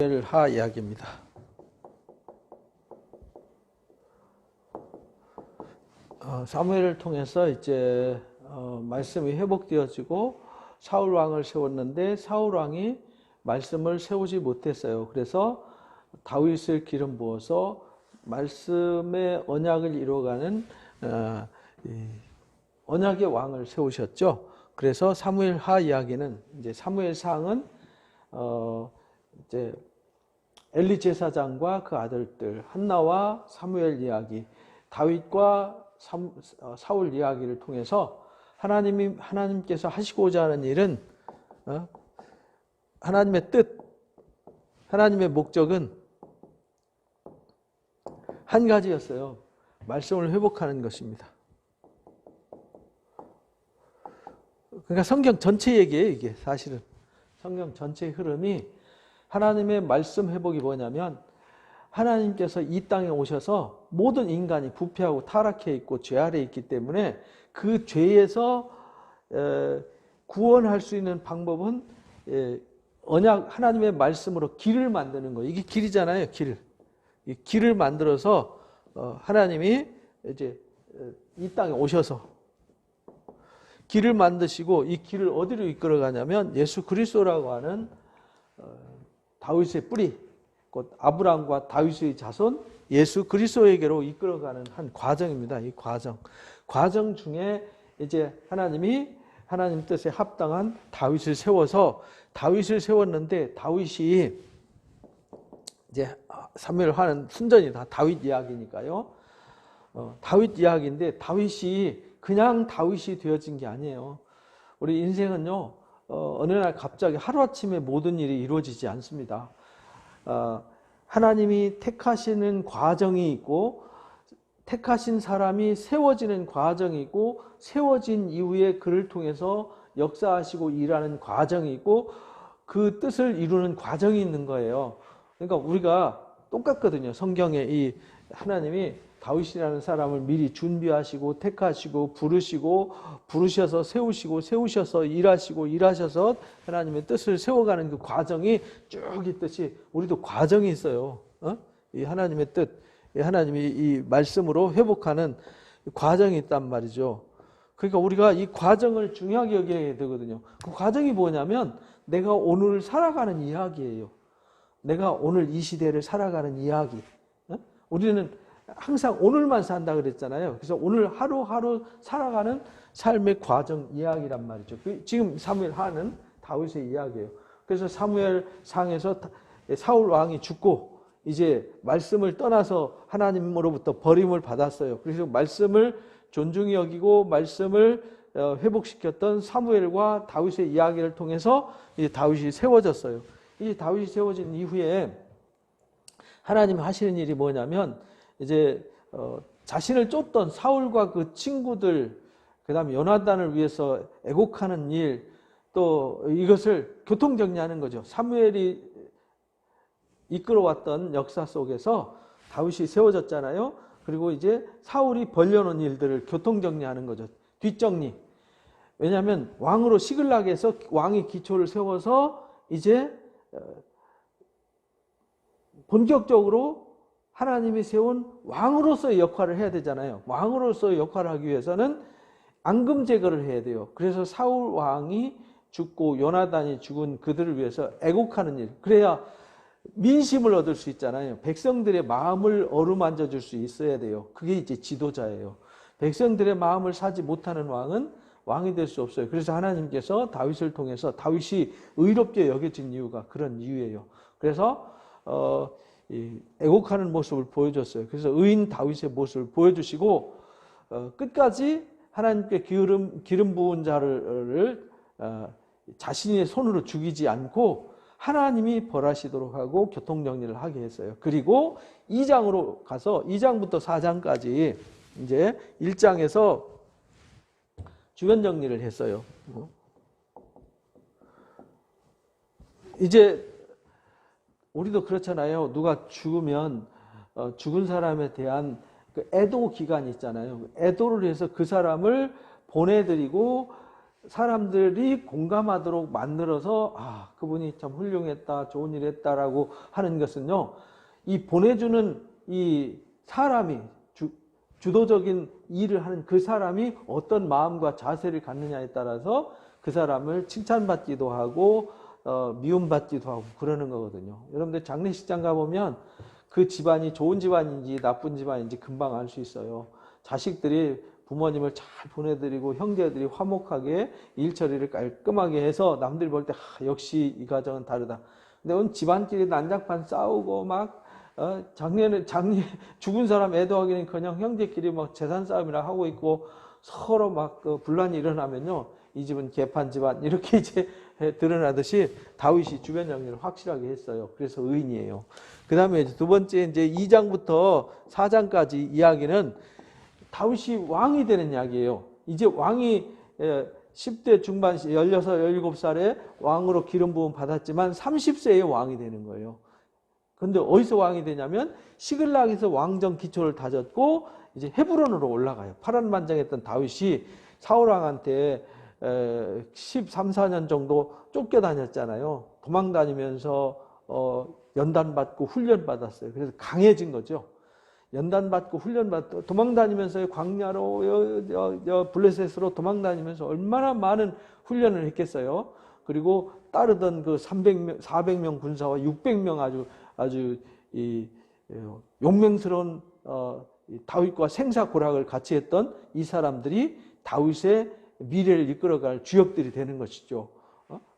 하 이야기입니다. 사무엘을 통해서 이제 말씀이 회복되어지고 사울 왕을 세웠는데 사울 왕이 말씀을 세우지 못했어요. 그래서 다윗을 기름 부어서 말씀의 언약을 이루어가는 언약의 왕을 세우셨죠. 그래서 사무엘 하 이야기는 이제 사무엘 상은 이제 엘리 제사장과 그 아들들 한나와 사무엘 이야기, 다윗과 사울 이야기를 통해서 하나님께서 하시고자 하는 일은 하나님의 뜻, 하나님의 목적은 한 가지였어요. 말씀을 회복하는 것입니다. 그러니까 성경 전체 얘기예요, 이게 사실은. 성경 전체의 흐름이 하나님의 말씀 회복이 뭐냐면 하나님께서 이 땅에 오셔서 모든 인간이 부패하고 타락해 있고 죄 아래 있기 때문에 그 죄에서 구원할 수 있는 방법은 언약 하나님의 말씀으로 길을 만드는 거예요. 이게 길이잖아요, 길. 이 길을 만들어서 하나님이 이제 이 땅에 오셔서 길을 만드시고 이 길을 어디로 이끌어 가냐면 예수 그리스도라고 하는 다윗의 뿌리, 곧 아브라함과 다윗의 자손 예수 그리스도에게로 이끌어가는 한 과정입니다. 이 과정 중에 이제 하나님 뜻에 합당한 다윗을 세워서 다윗을 세웠는데 다윗이 이제 사무엘 하는 순전히 다 다윗 이야기니까요. 다윗 이야기인데 다윗이 그냥 다윗이 되어진 게 아니에요. 우리 인생은요. 어느 날 갑자기 하루아침에 모든 일이 이루어지지 않습니다. 하나님이 택하시는 과정이 있고 택하신 사람이 세워지는 과정이 있고 세워진 이후에 그를 통해서 역사하시고 일하는 과정이 있고 그 뜻을 이루는 과정이 있는 거예요. 그러니까 우리가 똑같거든요. 성경에 이 하나님이 다윗이라는 사람을 미리 준비하시고 택하시고 부르셔서 세우셔서 일하셔서 하나님의 뜻을 세워가는 그 과정이 쭉 있듯이 우리도 과정이 있어요. 이 하나님의 뜻, 하나님이 이 말씀으로 회복하는 과정이 있단 말이죠. 그러니까 우리가 이 과정을 중요하게 여겨야 되거든요. 그 과정이 뭐냐면 내가 오늘 살아가는 이야기예요. 내가 오늘 이 시대를 살아가는 이야기. 우리는 항상 오늘만 산다 그랬잖아요. 그래서 오늘 하루하루 살아가는 삶의 과정 이야기란 말이죠. 지금 사무엘 하는 다윗의 이야기예요. 그래서 사무엘 상에서 사울 왕이 죽고 이제 말씀을 떠나서 하나님으로부터 버림을 받았어요. 그래서 말씀을 존중히 여기고 말씀을 회복시켰던 사무엘과 다윗의 이야기를 통해서 이제 다윗이 세워졌어요. 이제 다윗이 세워진 이후에 하나님 하시는 일이 뭐냐면 이제 자신을 쫓던 사울과 그 친구들, 그 다음에 요나단을 위해서 애곡하는 일, 또 이것을 교통정리하는 거죠. 사무엘이 이끌어왔던 역사 속에서 다윗이 세워졌잖아요. 그리고 이제 사울이 벌려놓은 일들을 교통정리하는 거죠. 뒷정리. 왜냐하면 왕으로 시글락에 해서 왕이 기초를 세워서 이제 본격적으로 하나님이 세운 왕으로서의 역할을 해야 되잖아요. 왕으로서의 역할을 하기 위해서는 앙금 제거를 해야 돼요. 그래서 사울 왕이 죽고 요나단이 죽은 그들을 위해서 애곡하는 일. 그래야 민심을 얻을 수 있잖아요. 백성들의 마음을 어루만져 줄 수 있어야 돼요. 그게 이제 지도자예요. 백성들의 마음을 사지 못하는 왕은 왕이 될 수 없어요. 그래서 하나님께서 다윗을 통해서 다윗이 의롭게 여겨진 이유가 그런 이유예요. 그래서 애곡하는 모습을 보여줬어요. 그래서 의인 다윗의 모습을 보여주시고 끝까지 하나님께 기름 부은 자를 자신의 손으로 죽이지 않고 하나님이 벌하시도록 하고 교통정리를 하게 했어요. 그리고 2장으로 가서 2장부터 4장까지 이제 1장에서 주변 정리를 했어요. 이제 우리도 그렇잖아요. 누가 죽으면 죽은 사람에 대한 그 애도 기간이 있잖아요. 애도를 해서 그 사람을 보내드리고 사람들이 공감하도록 만들어서 아, 그분이 참 훌륭했다, 좋은 일 했다라고 하는 것은요, 이 보내주는 이 사람이 주도적인 일을 하는 그 사람이 어떤 마음과 자세를 갖느냐에 따라서 그 사람을 칭찬받기도 하고 미움받기도 하고 그러는 거거든요. 여러분들 장례식장 가보면 그 집안이 좋은 집안인지 나쁜 집안인지 금방 알 수 있어요. 자식들이 부모님을 잘 보내드리고 형제들이 화목하게 일 처리를 깔끔하게 해서 남들이 볼 때 역시 이 가정은 다르다. 근데 오늘 집안끼리 난장판 싸우고 막 작년에 죽은 사람 애도하기는커녕 형제끼리 막 재산 싸움이나 하고 있고 서로 막 분란이 일어나면요, 이 집은 개판 집안 이렇게 이제 드러나듯이 다윗이 주변 정리를 확실하게 했어요. 그래서 의인이에요. 그 다음에 두 번째 이제 2장부터 4장까지 이야기는 다윗이 왕이 되는 이야기예요. 이제 왕이 10대 중반 16, 17살에 왕으로 기름 부음 받았지만 30세에 왕이 되는 거예요. 근데 어디서 왕이 되냐면 시글락에서 왕정 기초를 다졌고 이제 헤브론으로 올라가요. 파란만장했던 다윗이 사울 왕한테 13, 14년 정도 쫓겨다녔잖아요. 도망다니면서 연단받고 훈련받았어요. 그래서 강해진 거죠. 연단받고 훈련받고 도망다니면서 광야로 블레셋으로 도망다니면서 얼마나 많은 훈련을 했겠어요. 그리고 따르던 그 300명, 400명 군사와 600명 아주 이 용맹스러운 다윗과 생사고락을 같이 했던 이 사람들이 다윗의 미래를 이끌어갈 주역들이 되는 것이죠.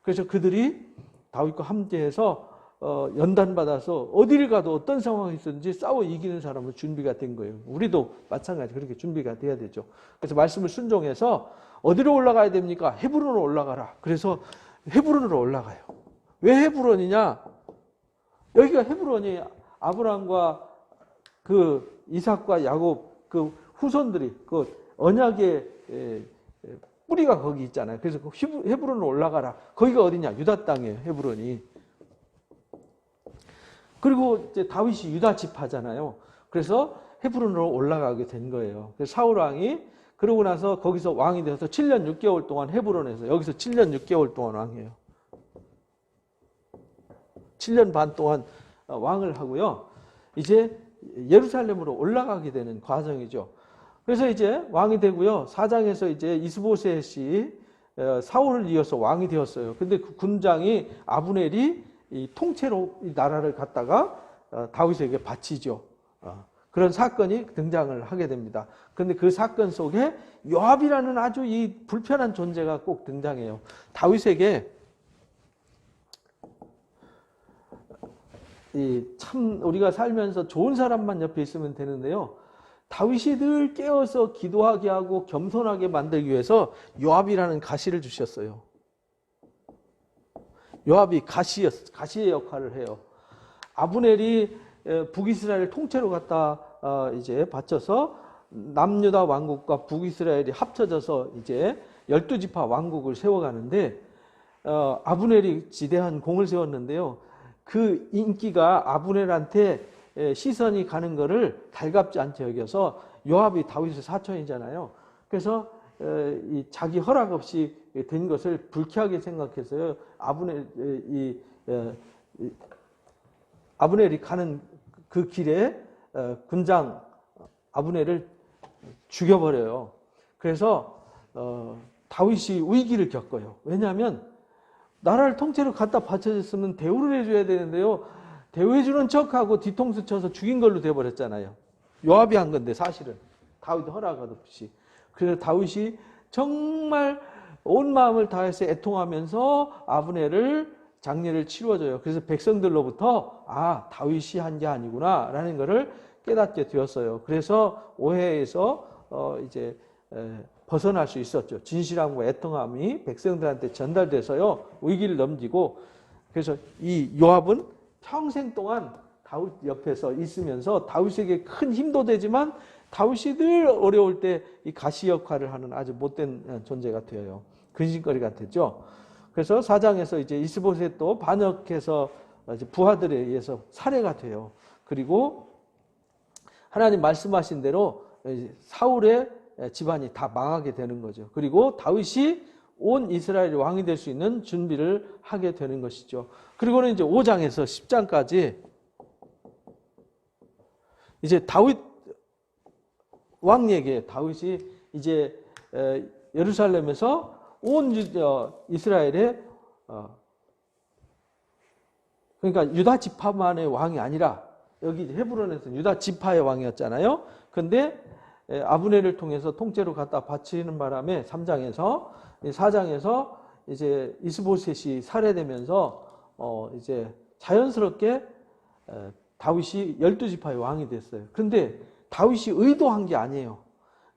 그래서 그들이 다윗과 함께해서 연단받아서 어디를 가도 어떤 상황이 있었는지 싸워 이기는 사람은 준비가 된 거예요. 우리도 마찬가지 그렇게 준비가 돼야 되죠. 그래서 말씀을 순종해서 어디로 올라가야 됩니까? 헤브론으로 올라가라. 그래서 헤브론으로 올라가요. 왜 헤브론이냐? 여기가 헤브론이 아브라함과 그 이삭과 야곱 그 후손들이 그 언약의 뿌리가 거기 있잖아요. 그래서 헤브론으로 올라가라. 거기가 어디냐? 유다 땅이에요. 헤브론이. 그리고 이제 다윗이 유다 지파잖아요. 그래서 헤브론으로 올라가게 된 거예요. 그래서 사울 왕이 그러고 나서 거기서 왕이 되어서 7년 6개월 동안 헤브론에서 여기서 7년 6개월 동안 왕이에요. 7년 반 동안 왕을 하고요. 이제 예루살렘으로 올라가게 되는 과정이죠. 그래서 이제 왕이 되고요. 4장에서 이제 이스보셋이 사울을 이어서 왕이 되었어요. 근데 그 군장이 아브넬이 이 통째로 이 나라를 갖다가 다윗에게 바치죠. 그런 사건이 등장을 하게 됩니다. 그런데 그 사건 속에 요압이라는 아주 이 불편한 존재가 꼭 등장해요. 다윗에게 참 우리가 살면서 좋은 사람만 옆에 있으면 되는데요. 다윗이 늘 깨어서 기도하게 하고 겸손하게 만들기 위해서 요압이라는 가시를 주셨어요. 요압이 가시의 역할을 해요. 아브넬이 북이스라엘 통째로 갖다 이제 바쳐서 남유다 왕국과 북이스라엘이 합쳐져서 이제 12지파 왕국을 세워가는데 아브넬이 지대한 공을 세웠는데요. 그 인기가 아브넬한테 시선이 가는 거를 달갑지 않게 여겨서 요압이 다윗의 사촌이잖아요. 그래서 이 자기 허락 없이 된 것을 불쾌하게 생각해서요. 아브넬이 가는 그 길에 군장 아브넬을 죽여버려요. 그래서 다윗이 위기를 겪어요. 왜냐하면 나라를 통째로 갖다 바쳐줬으면 대우를 해줘야 되는데요. 대우해주는 척하고 뒤통수 쳐서 죽인 걸로 돼버렸잖아요. 요압이 한 건데 사실은 다윗 허락 없이. 그래서 다윗이 정말 온 마음을 다해서 애통하면서 아브넬을 장례를 치러줘요. 그래서 백성들로부터 다윗이 한 게 아니구나 라는 것을 깨닫게 되었어요. 그래서 오해에서 이제 벗어날 수 있었죠. 진실함과 애통함이 백성들한테 전달돼서요. 위기를 넘기고 그래서 이 요압은 평생 동안 다윗 옆에서 있으면서 다윗에게 큰 힘도 되지만 다윗이 늘 어려울 때 이 가시 역할을 하는 아주 못된 존재가 되어요. 근심거리가 되죠. 그래서 4장에서 이제 이스보셋도 반역해서 부하들에 의해서 살해가 돼요. 그리고 하나님 말씀하신 대로 사울의 집안이 다 망하게 되는 거죠. 그리고 다윗이 온 이스라엘이 왕이 될 수 있는 준비를 하게 되는 것이죠. 그리고는 이제 5장에서 10장까지 이제 다윗 왕 얘기에 다윗이 이제 예루살렘에서 온 이스라엘의 그러니까 유다 지파만의 왕이 아니라 여기 헤브론에서 유다 지파의 왕이었잖아요. 근데 아브넬을 통해서 통째로 갖다 바치는 바람에 3장에서 4장에서 이제 이스보셋이 살해되면서 이제 자연스럽게 다윗이 12지파의 왕이 됐어요. 그런데 다윗이 의도한 게 아니에요.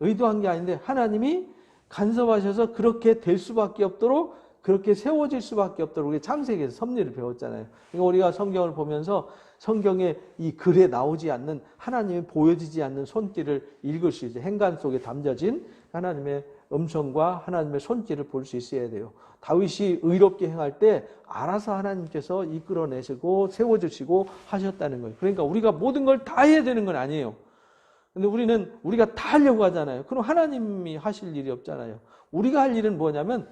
의도한 게 아닌데 하나님이 간섭하셔서 그렇게 될 수밖에 없도록, 그렇게 세워질 수밖에 없도록 우리 창세기에서 섭리를 배웠잖아요. 그러니까 우리가 성경을 보면서 성경에 이 글에 나오지 않는, 하나님이 보여지지 않는 손길을 읽을 수 있어요. 행간 속에 담겨진 하나님의 음성과 하나님의 손길을 볼 수 있어야 돼요. 다윗이 의롭게 행할 때 알아서 하나님께서 이끌어내시고 세워주시고 하셨다는 거예요. 그러니까 우리가 모든 걸 다 해야 되는 건 아니에요. 근데 우리가 다 하려고 하잖아요. 그럼 하나님이 하실 일이 없잖아요. 우리가 할 일은 뭐냐면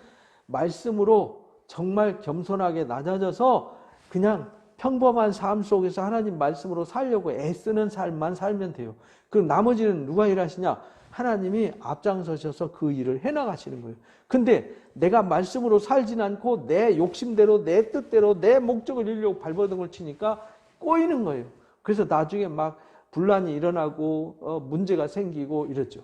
말씀으로 정말 겸손하게 낮아져서 그냥 평범한 삶 속에서 하나님 말씀으로 살려고 애쓰는 삶만 살면 돼요. 그럼 나머지는 누가 일하시냐? 하나님이 앞장서셔서 그 일을 해나가시는 거예요. 근데 내가 말씀으로 살진 않고 내 욕심대로, 내 뜻대로, 내 목적을 이루려고 발버둥을 치니까 꼬이는 거예요. 그래서 나중에 막 분란이 일어나고 문제가 생기고 이러죠.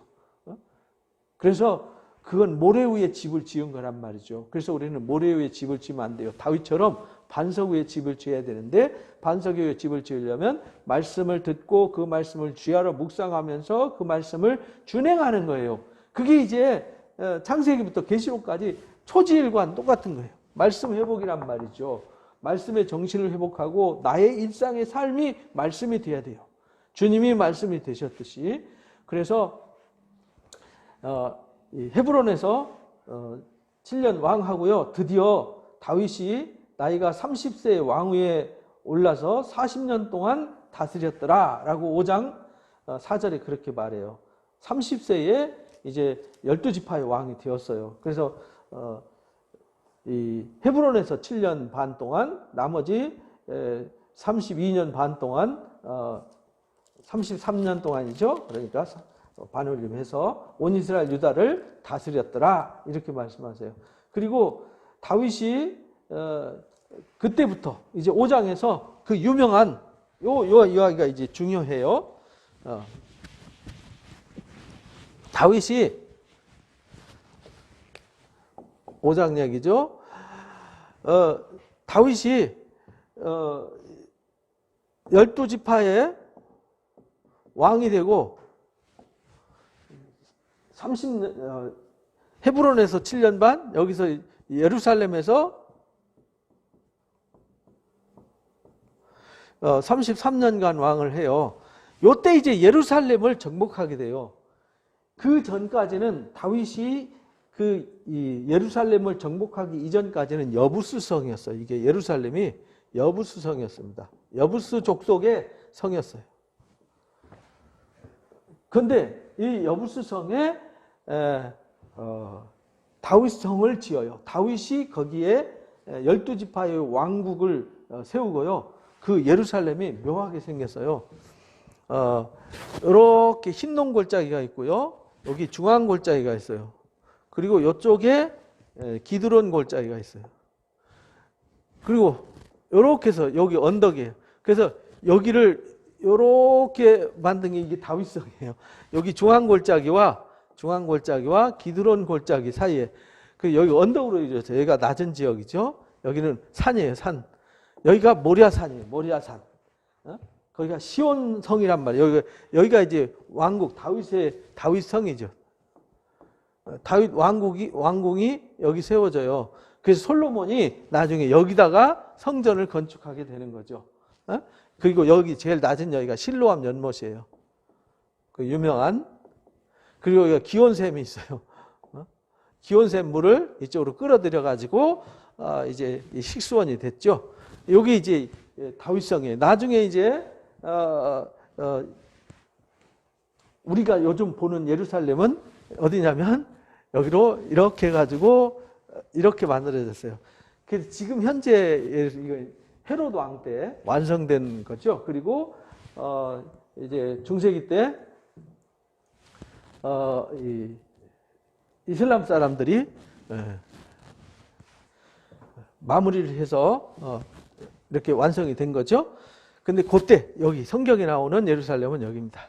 그래서 그건 모래 위에 집을 지은 거란 말이죠. 그래서 우리는 모래 위에 집을 지으면 안 돼요. 다윗처럼 반석 위에 집을 지어야 되는데, 반석 위에 집을 지으려면 말씀을 듣고 그 말씀을 주야로 묵상하면서 그 말씀을 준행하는 거예요. 그게 이제 창세기부터 계시록까지 초지일관 똑같은 거예요. 말씀 회복이란 말이죠. 말씀의 정신을 회복하고 나의 일상의 삶이 말씀이 돼야 돼요. 주님이 말씀이 되셨듯이. 그래서 헤브론에서 7년 왕하고요. 드디어 다윗이 나이가 30세의 왕위에 올라서 40년 동안 다스렸더라 라고 5장 4절에 그렇게 말해요. 30세에 이제 12지파의 왕이 되었어요. 그래서 이 헤브론에서 7년 반 동안, 나머지 32년 반 동안 33년 동안이죠. 그러니까 반올림해서 온 이스라엘 유다를 다스렸더라 이렇게 말씀하세요. 그리고 다윗이 그때부터 이제 5장에서 그 유명한 요 이야기가 이제 중요해요. 다윗이 5장 얘기죠. 다윗이 12지파의 왕이 되고 30년 헤브론에서 7년 반, 여기서 예루살렘에서 33년간 왕을 해요. 요때 이제 예루살렘을 정복하게 돼요. 그 전까지는 다윗이 이 예루살렘을 정복하기 이전까지는 여부스 성이었어요. 이게 예루살렘이 여부스 성이었습니다. 여부스 족속의 성이었어요. 근데 이 여부스 성에 다윗 성을 지어요. 다윗이 거기에 12지파의 왕국을 세우고요. 그 예루살렘이 묘하게 생겼어요. 이렇게 흰 농골짜기가 있고요. 여기 중앙 골짜기가 있어요. 그리고 이쪽에 기드론 골짜기가 있어요. 그리고 이렇게 해서 여기 언덕이에요. 그래서 여기를 이렇게 만든 게 이게 다윗성이에요. 여기 중앙 골짜기와 기드론 골짜기 사이에 여기 언덕으로 이루어져요. 여기가 낮은 지역이죠. 여기는 산이에요. 산. 여기가 모리아산이에요. 모리아산. 거기가 시온성이란 말이에요. 여기가 이제 왕국 다윗성이죠. 다윗 왕궁이 여기 세워져요. 그래서 솔로몬이 나중에 여기다가 성전을 건축하게 되는 거죠. 그리고 여기 제일 낮은 여기가 실로암 연못이에요. 그 유명한. 그리고 여기가 기온샘이 있어요. 기온샘 물을 이쪽으로 끌어들여 가지고 이제 식수원이 됐죠. 여기 이제 다윗성이에요. 나중에 이제 우리가 요즘 보는 예루살렘은 어디냐면 여기로 이렇게 해가지고 이렇게 만들어졌어요. 그래서 지금 현재 이거 헤로드 왕 때 완성된 거죠. 그리고 이제 중세기 때 이 이슬람 사람들이 마무리를 해서 이렇게 완성이 된 거죠. 근데 그때 여기 성경에 나오는 예루살렘은 여기입니다.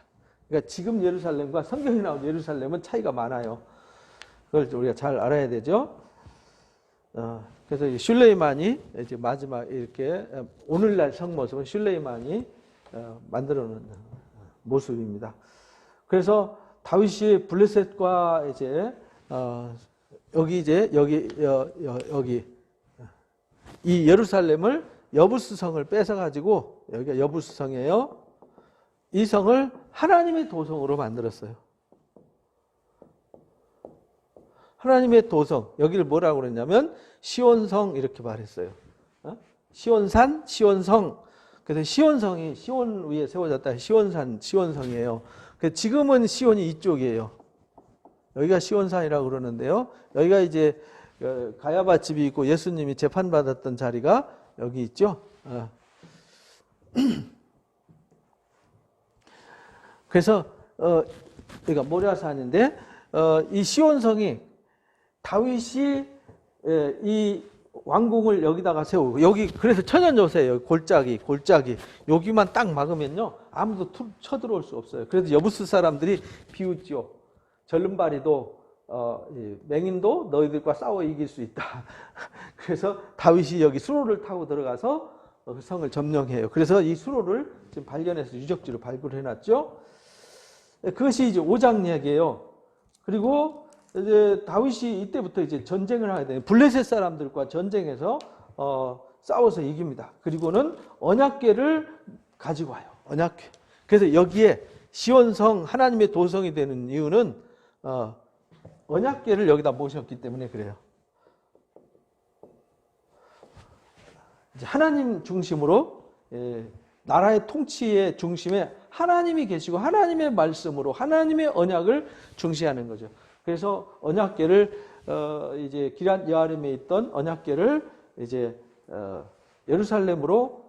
그러니까 지금 예루살렘과 성경에 나오는 예루살렘은 차이가 많아요. 그걸 우리가 잘 알아야 되죠. 그래서 슐레이만이 이제 마지막 이렇게 오늘날 성모습은 슐레이만이 만들어 놓은 모습입니다. 그래서 다윗이 블레셋과 이제 여기 이 예루살렘을 여부스 성을 뺏어 가지고 여기가 여부스 성이에요. 이 성을 하나님의 도성으로 만들었어요. 하나님의 도성, 여기를 뭐라고 그랬냐면 시온성 이렇게 말했어요. 시온산, 시온성. 그래서 시온성이 시온 위에 세워졌다. 시온산, 시온성이에요. 지금은 시온이 이쪽이에요. 여기가 시온산이라고 그러는데요. 여기가 이제 가야바 집이 있고 예수님이 재판받았던 자리가 여기 있죠. 그래서 여기가 모리아산인데 이 시온성이 다윗이 이 왕궁을 여기다가 세우고 여기 그래서 천연요새예요. 골짜기 여기만 딱 막으면요 아무도 쳐들어올 수 없어요. 그래서 여부스 사람들이 비웃죠. 절름발이도 맹인도 너희들과 싸워 이길 수 있다. 그래서 다윗이 여기 수로를 타고 들어가서 그 성을 점령해요. 그래서 이 수로를 지금 발견해서 유적지로 발굴해놨죠. 그것이 이제 5장 이야기예요. 그리고 이제 다윗이 이때부터 이제 전쟁을 하게 돼요. 블레셋 사람들과 전쟁해서 싸워서 이깁니다. 그리고는 언약궤를 가지고 와요. 언약궤. 그래서 여기에 시온성 하나님의 도성이 되는 이유는 언약궤를 여기다 모셨기 때문에 그래요. 이제 하나님 중심으로 나라의 통치의 중심에 하나님이 계시고 하나님의 말씀으로 하나님의 언약을 중시하는 거죠. 그래서 언약궤를 이제 기럇 여아림에 있던 언약궤를 이제 예루살렘으로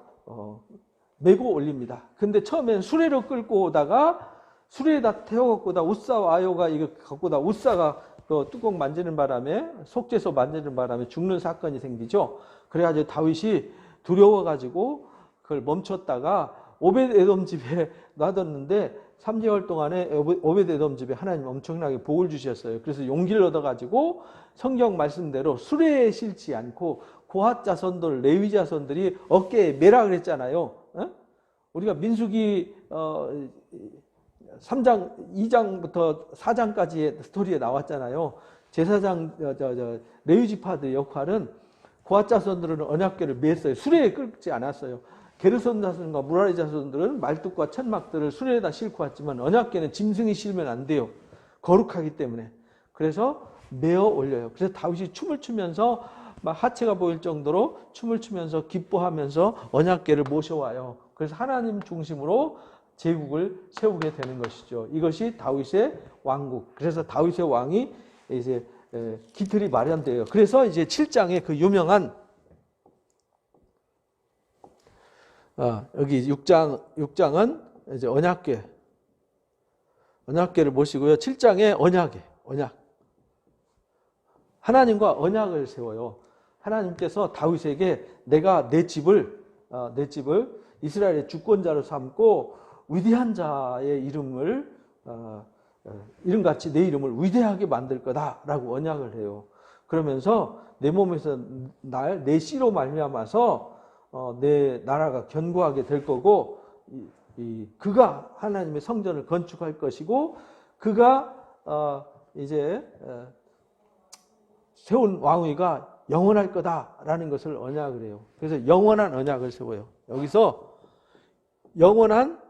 메고 올립니다. 근데 처음엔 수레로 끌고 오다가 수레에다 태워 갖고 다 우사와 아요가 이거 갖고 다 우사가 그 뚜껑 만지는 바람에 속죄소 만지는 바람에 죽는 사건이 생기죠. 그래가지고 다윗이 두려워가지고 그걸 멈췄다가 오벳에돔 집에 놔뒀는데 3개월 동안에 오벳에돔 집에 하나님 엄청나게 복을 주셨어요. 그래서 용기를 얻어가지고 성경 말씀대로 수레에 실지 않고 고핫 자손들, 레위 자손들이 어깨에 매라 그랬잖아요. 우리가 민수기 3장, 2장부터 4장까지의 스토리에 나왔잖아요. 제사장, 레위 지파들의 역할은 고핫 자손들은 언약궤를 맸어요. 수레에 끌지 않았어요. 게르손 자손과 무라리 자손들은 말뚝과 천막들을 수레에다 싣고 왔지만 언약궤는 짐승이 실면 안 돼요. 거룩하기 때문에. 그래서 메어 올려요. 그래서 다윗이 춤을 추면서 막 하체가 보일 정도로 춤을 추면서 기뻐하면서 언약궤를 모셔와요. 그래서 하나님 중심으로 제국을 세우게 되는 것이죠. 이것이 다윗의 왕국. 그래서 다윗의 왕이 이제 기틀이 마련돼요. 그래서 이제 7장에 그 유명한 여기 6장은 이제 언약궤를 모시고요. 7장에 언약. 하나님과 언약을 세워요. 하나님께서 다윗에게 내가 내 집을 이스라엘의 주권자로 삼고 위대한 자의 이름을 이름같이 내 이름을 위대하게 만들 거다라고 언약을 해요. 그러면서 내 몸에서 내 씨로 말미암아서 내 나라가 견고하게 될 거고 그가 하나님의 성전을 건축할 것이고 그가 이제 세운 왕위가 영원할 거다라는 것을 언약을 해요. 그래서 영원한 언약을 세워요. 여기서 영원한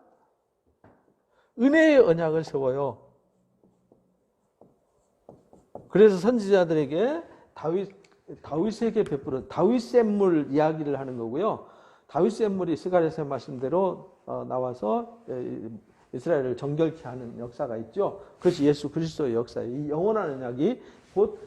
은혜의 언약을 세워요. 그래서 선지자들에게 다윗에게 베푸는 다윗샘물 이야기를 하는 거고요. 다윗샘물이 스가랴서 말씀대로 나와서 이스라엘을 정결케 하는 역사가 있죠. 그것이 예수 그리스도의 역사예요. 이 영원한 언약이 곧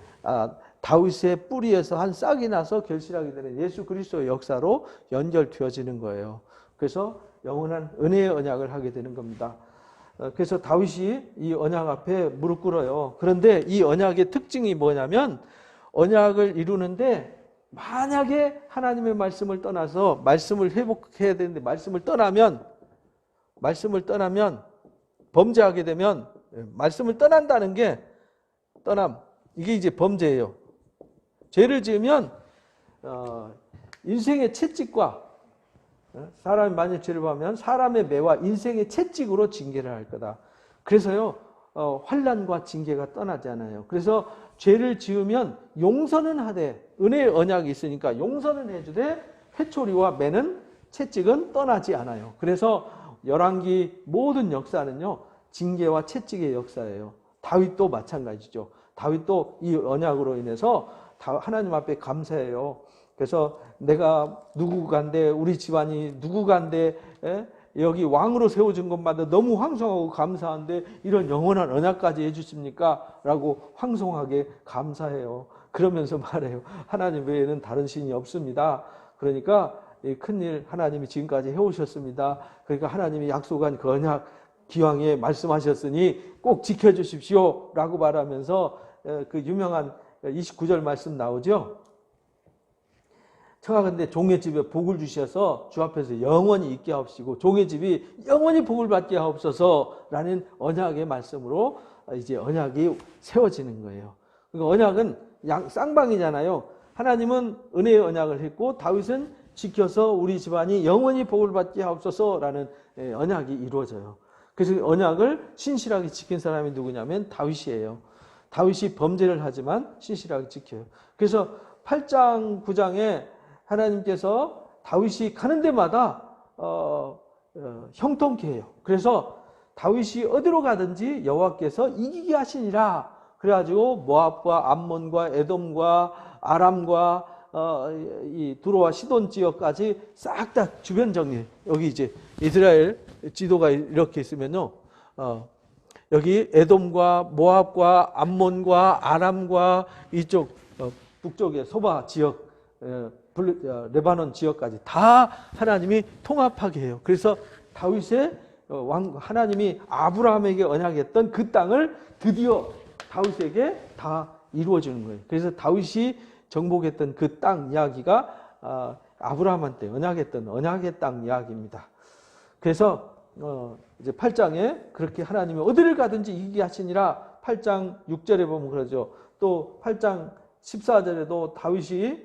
다윗의 뿌리에서 한 싹이 나서 결실하게 되는 예수 그리스도의 역사로 연결되어지는 거예요. 그래서 영원한 은혜의 언약을 하게 되는 겁니다. 그래서 다윗이 이 언약 앞에 무릎 꿇어요. 그런데 이 언약의 특징이 뭐냐면 언약을 이루는데 만약에 하나님의 말씀을 떠나서 말씀을 회복해야 되는데 말씀을 떠나면 범죄하게 되면 말씀을 떠난다는 게 이게 이제 범죄예요. 죄를 지으면 인생의 채찍과 사람이 만약 죄를 범하면 사람의 매와 인생의 채찍으로 징계를 할 거다. 그래서요 환난과 징계가 떠나지 않아요. 그래서 죄를 지으면 용서는 하되 은혜의 언약이 있으니까 용서는 해주되 회초리와 매는 채찍은 떠나지 않아요. 그래서 열왕기 모든 역사는요 징계와 채찍의 역사예요. 다윗도 마찬가지죠. 다윗도 이 언약으로 인해서 하나님 앞에 감사해요. 그래서 내가 누구간데 우리 집안이 누구간데 여기 왕으로 세워준 것마다 너무 황송하고 감사한데 이런 영원한 언약까지 해주십니까? 라고 황송하게 감사해요. 그러면서 말해요. 하나님 외에는 다른 신이 없습니다. 그러니까 이 큰일 하나님이 지금까지 해오셨습니다. 그러니까 하나님이 약속한 그 언약 기왕에 말씀하셨으니 꼭 지켜주십시오 라고 말하면서 그 유명한 29절 말씀 나오죠. 청하건대 종의 집에 복을 주셔서 주 앞에서 영원히 있게 하옵시고 종의 집이 영원히 복을 받게 하옵소서 라는 언약의 말씀으로 이제 언약이 세워지는 거예요. 그러니까 언약은 쌍방이잖아요. 하나님은 은혜의 언약을 했고 다윗은 지켜서 우리 집안이 영원히 복을 받게 하옵소서 라는 언약이 이루어져요. 그래서 언약을 신실하게 지킨 사람이 누구냐면 다윗이에요. 다윗이 범죄를 하지만 신실하게 지켜요. 그래서 8장 9장에 하나님께서 다윗이 가는 데마다 형통케 해요. 그래서 다윗이 어디로 가든지 여호와께서 이기게 하시니라. 그래가지고 모압과 암몬과 에돔과 아람과 이 두로와 시돈 지역까지 싹 다 주변 정리. 여기 이제 이스라엘 지도가 이렇게 있으면요. 여기 에돔과 모압과 암몬과 아람과 이쪽 북쪽의 소바 지역, 레바논 지역까지 다 하나님이 통합하게 해요. 그래서 다윗의 하나님이 아브라함에게 언약했던 그 땅을 드디어 다윗에게 다 이루어지는 거예요. 그래서 다윗이 정복했던 그 땅 이야기가 아브라함한테 언약했던 언약의 땅 이야기입니다. 그래서 이제 8장에 그렇게 하나님이 어디를 가든지 이기게 하시니라 8장 6절에 보면 그러죠. 또 8장 14절에도 다윗이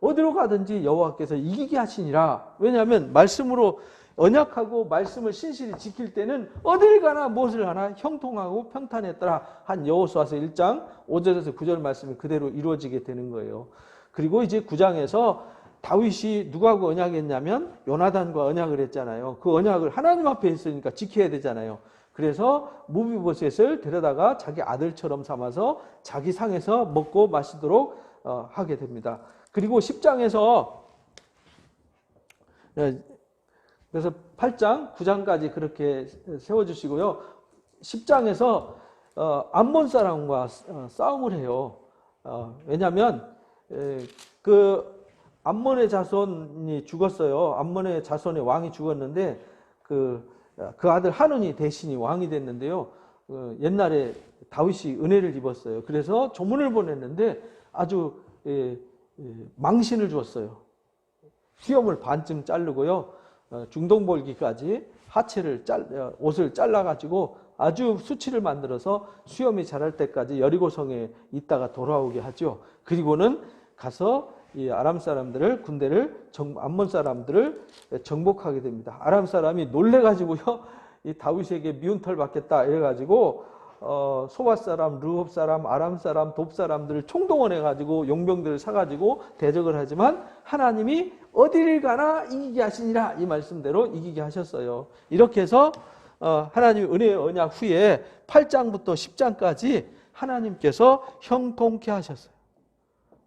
어디로 가든지 여호와께서 이기게 하시니라. 왜냐하면 말씀으로 언약하고 말씀을 신실히 지킬 때는 어딜 가나 무엇을 하나 형통하고 평탄했더라. 한 여호수아서 1장 5절에서 9절 말씀이 그대로 이루어지게 되는 거예요. 그리고 이제 9장에서 다윗이 누구하고 언약했냐면 요나단과 언약을 했잖아요. 그 언약을 하나님 앞에 했으니까 지켜야 되잖아요. 그래서 무비보셋을 데려다가 자기 아들처럼 삼아서 자기 상에서 먹고 마시도록 하게 됩니다. 그리고 10장에서 그래서 8장, 9장까지 그렇게 세워주시고요. 10장에서 암몬 사람과 싸움을 해요. 왜냐하면 그 암몬의 자손이 죽었어요. 암몬의 자손의 왕이 죽었는데 그 아들 한운이 대신이 왕이 됐는데요. 옛날에 다윗이 은혜를 입었어요. 그래서 조문을 보냈는데 아주 망신을 주었어요. 수염을 반쯤 자르고요. 중동볼기까지 하체를 옷을 잘라가지고 아주 수치를 만들어서 수염이 자랄 때까지 여리고성에 있다가 돌아오게 하죠. 그리고는 가서 이 아람 사람들을 군대를 암몬 사람들을 정복하게 됩니다. 아람 사람이 놀래가지고요, 이 다윗에게 미운 털 받겠다 이래가지고 소바 사람, 르홉 사람, 아람 사람, 돕 사람들을 총동원해가지고 용병들을 사가지고 대적을 하지만 하나님이 어디를 가나 이기게 하시니라 이 말씀대로 이기게 하셨어요. 이렇게 해서 하나님의 은혜의 언약 후에 8장부터 10장까지 하나님께서 형통케 하셨어요.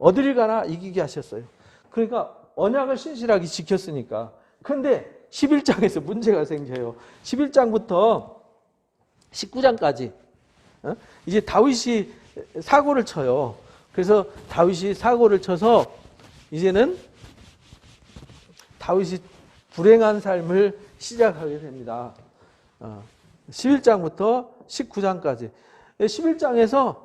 어디를 가나 이기게 하셨어요. 그러니까 언약을 신실하게 지켰으니까. 그런데 11장에서 문제가 생겨요. 11장부터 19장까지 이제 다윗이 사고를 쳐요. 그래서 다윗이 사고를 쳐서 이제는 다윗이 불행한 삶을 시작하게 됩니다. 11장부터 19장까지. 11장에서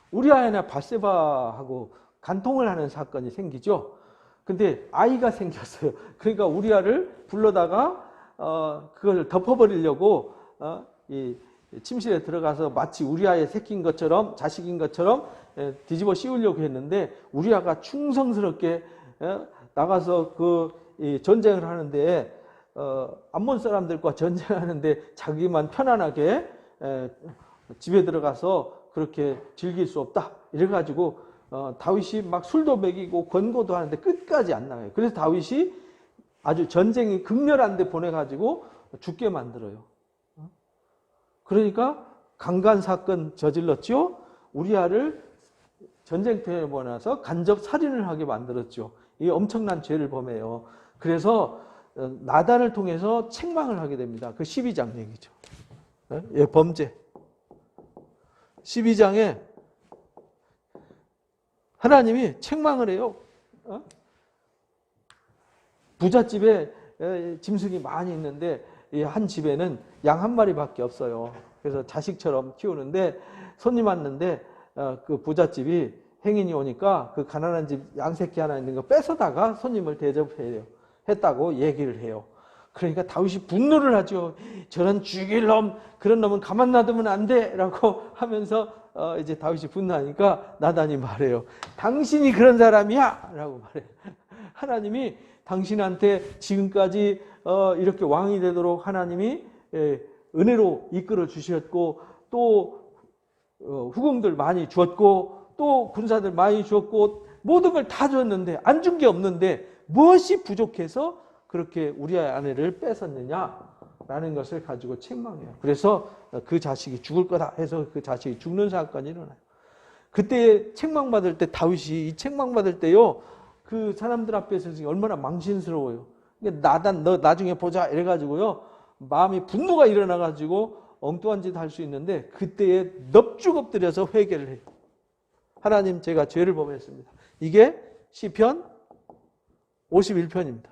우리아나 밧세바하고 간통을 하는 사건이 생기죠. 근데 아이가 생겼어요. 그러니까 우리아를 불러다가 그걸 덮어버리려고 이 침실에 들어가서 마치 우리아의 새끼인 것처럼, 자식인 것처럼 뒤집어 씌우려고 했는데, 우리아가 충성스럽게 나가서 이 전쟁을 하는데, 암몬 사람들과 전쟁하는데 자기만 편안하게 집에 들어가서 그렇게 즐길 수 없다 이래가지고 다윗이 막 술도 먹이고 권고도 하는데 끝까지 안 나가요. 그래서 다윗이 아주 전쟁이 극렬한 데 보내가지고 죽게 만들어요. 그러니까 강간 사건 저질렀죠. 우리아를 전쟁터에 보내서 간접 살인을 하게 만들었죠. 이 엄청난 죄를 범해요. 그래서 나단을 통해서 책망을 하게 됩니다. 그 12장 얘기죠. 예, 범죄. 12장에 하나님이 책망을 해요. 부잣집에 짐승이 많이 있는데 한 집에는 양 한 마리밖에 없어요. 그래서 자식처럼 키우는데 손님 왔는데 그 부잣집이 행인이 오니까 그 가난한 집 양새끼 하나 있는 거 뺏어다가 손님을 대접해요. 했다고 얘기를 해요. 그러니까 다윗이 분노를 하죠. 저런 죽일 놈, 그런 놈은 가만 놔두면 안 돼 라고 하면서 이제 다윗이 분노하니까 나단이 말해요. 당신이 그런 사람이야 라고 말해요. 하나님이 당신한테 지금까지 이렇게 왕이 되도록 하나님이 은혜로 이끌어 주셨고, 또 후궁들 많이 주었고, 또 군사들 많이 주었고, 모든 걸 다 줬는데 안 준 게 없는데 무엇이 부족해서 그렇게 우리의 아내를 뺏었느냐라는 것을 가지고 책망해요. 그래서 그 자식이 죽을 거다 해서 그 자식이 죽는 사건이 일어나요. 그때 책망받을 때 다윗이 이 책망받을 때요, 그 사람들 앞에서 얼마나 망신스러워요. 나단 너 나중에 보자 이래가지고요 마음이 분노가 일어나가지고 엉뚱한 짓 할 수 있는데, 그때에 넙죽 엎드려서 회개를 해요. 하나님, 제가 죄를 범했습니다. 이게 시편 51편입니다.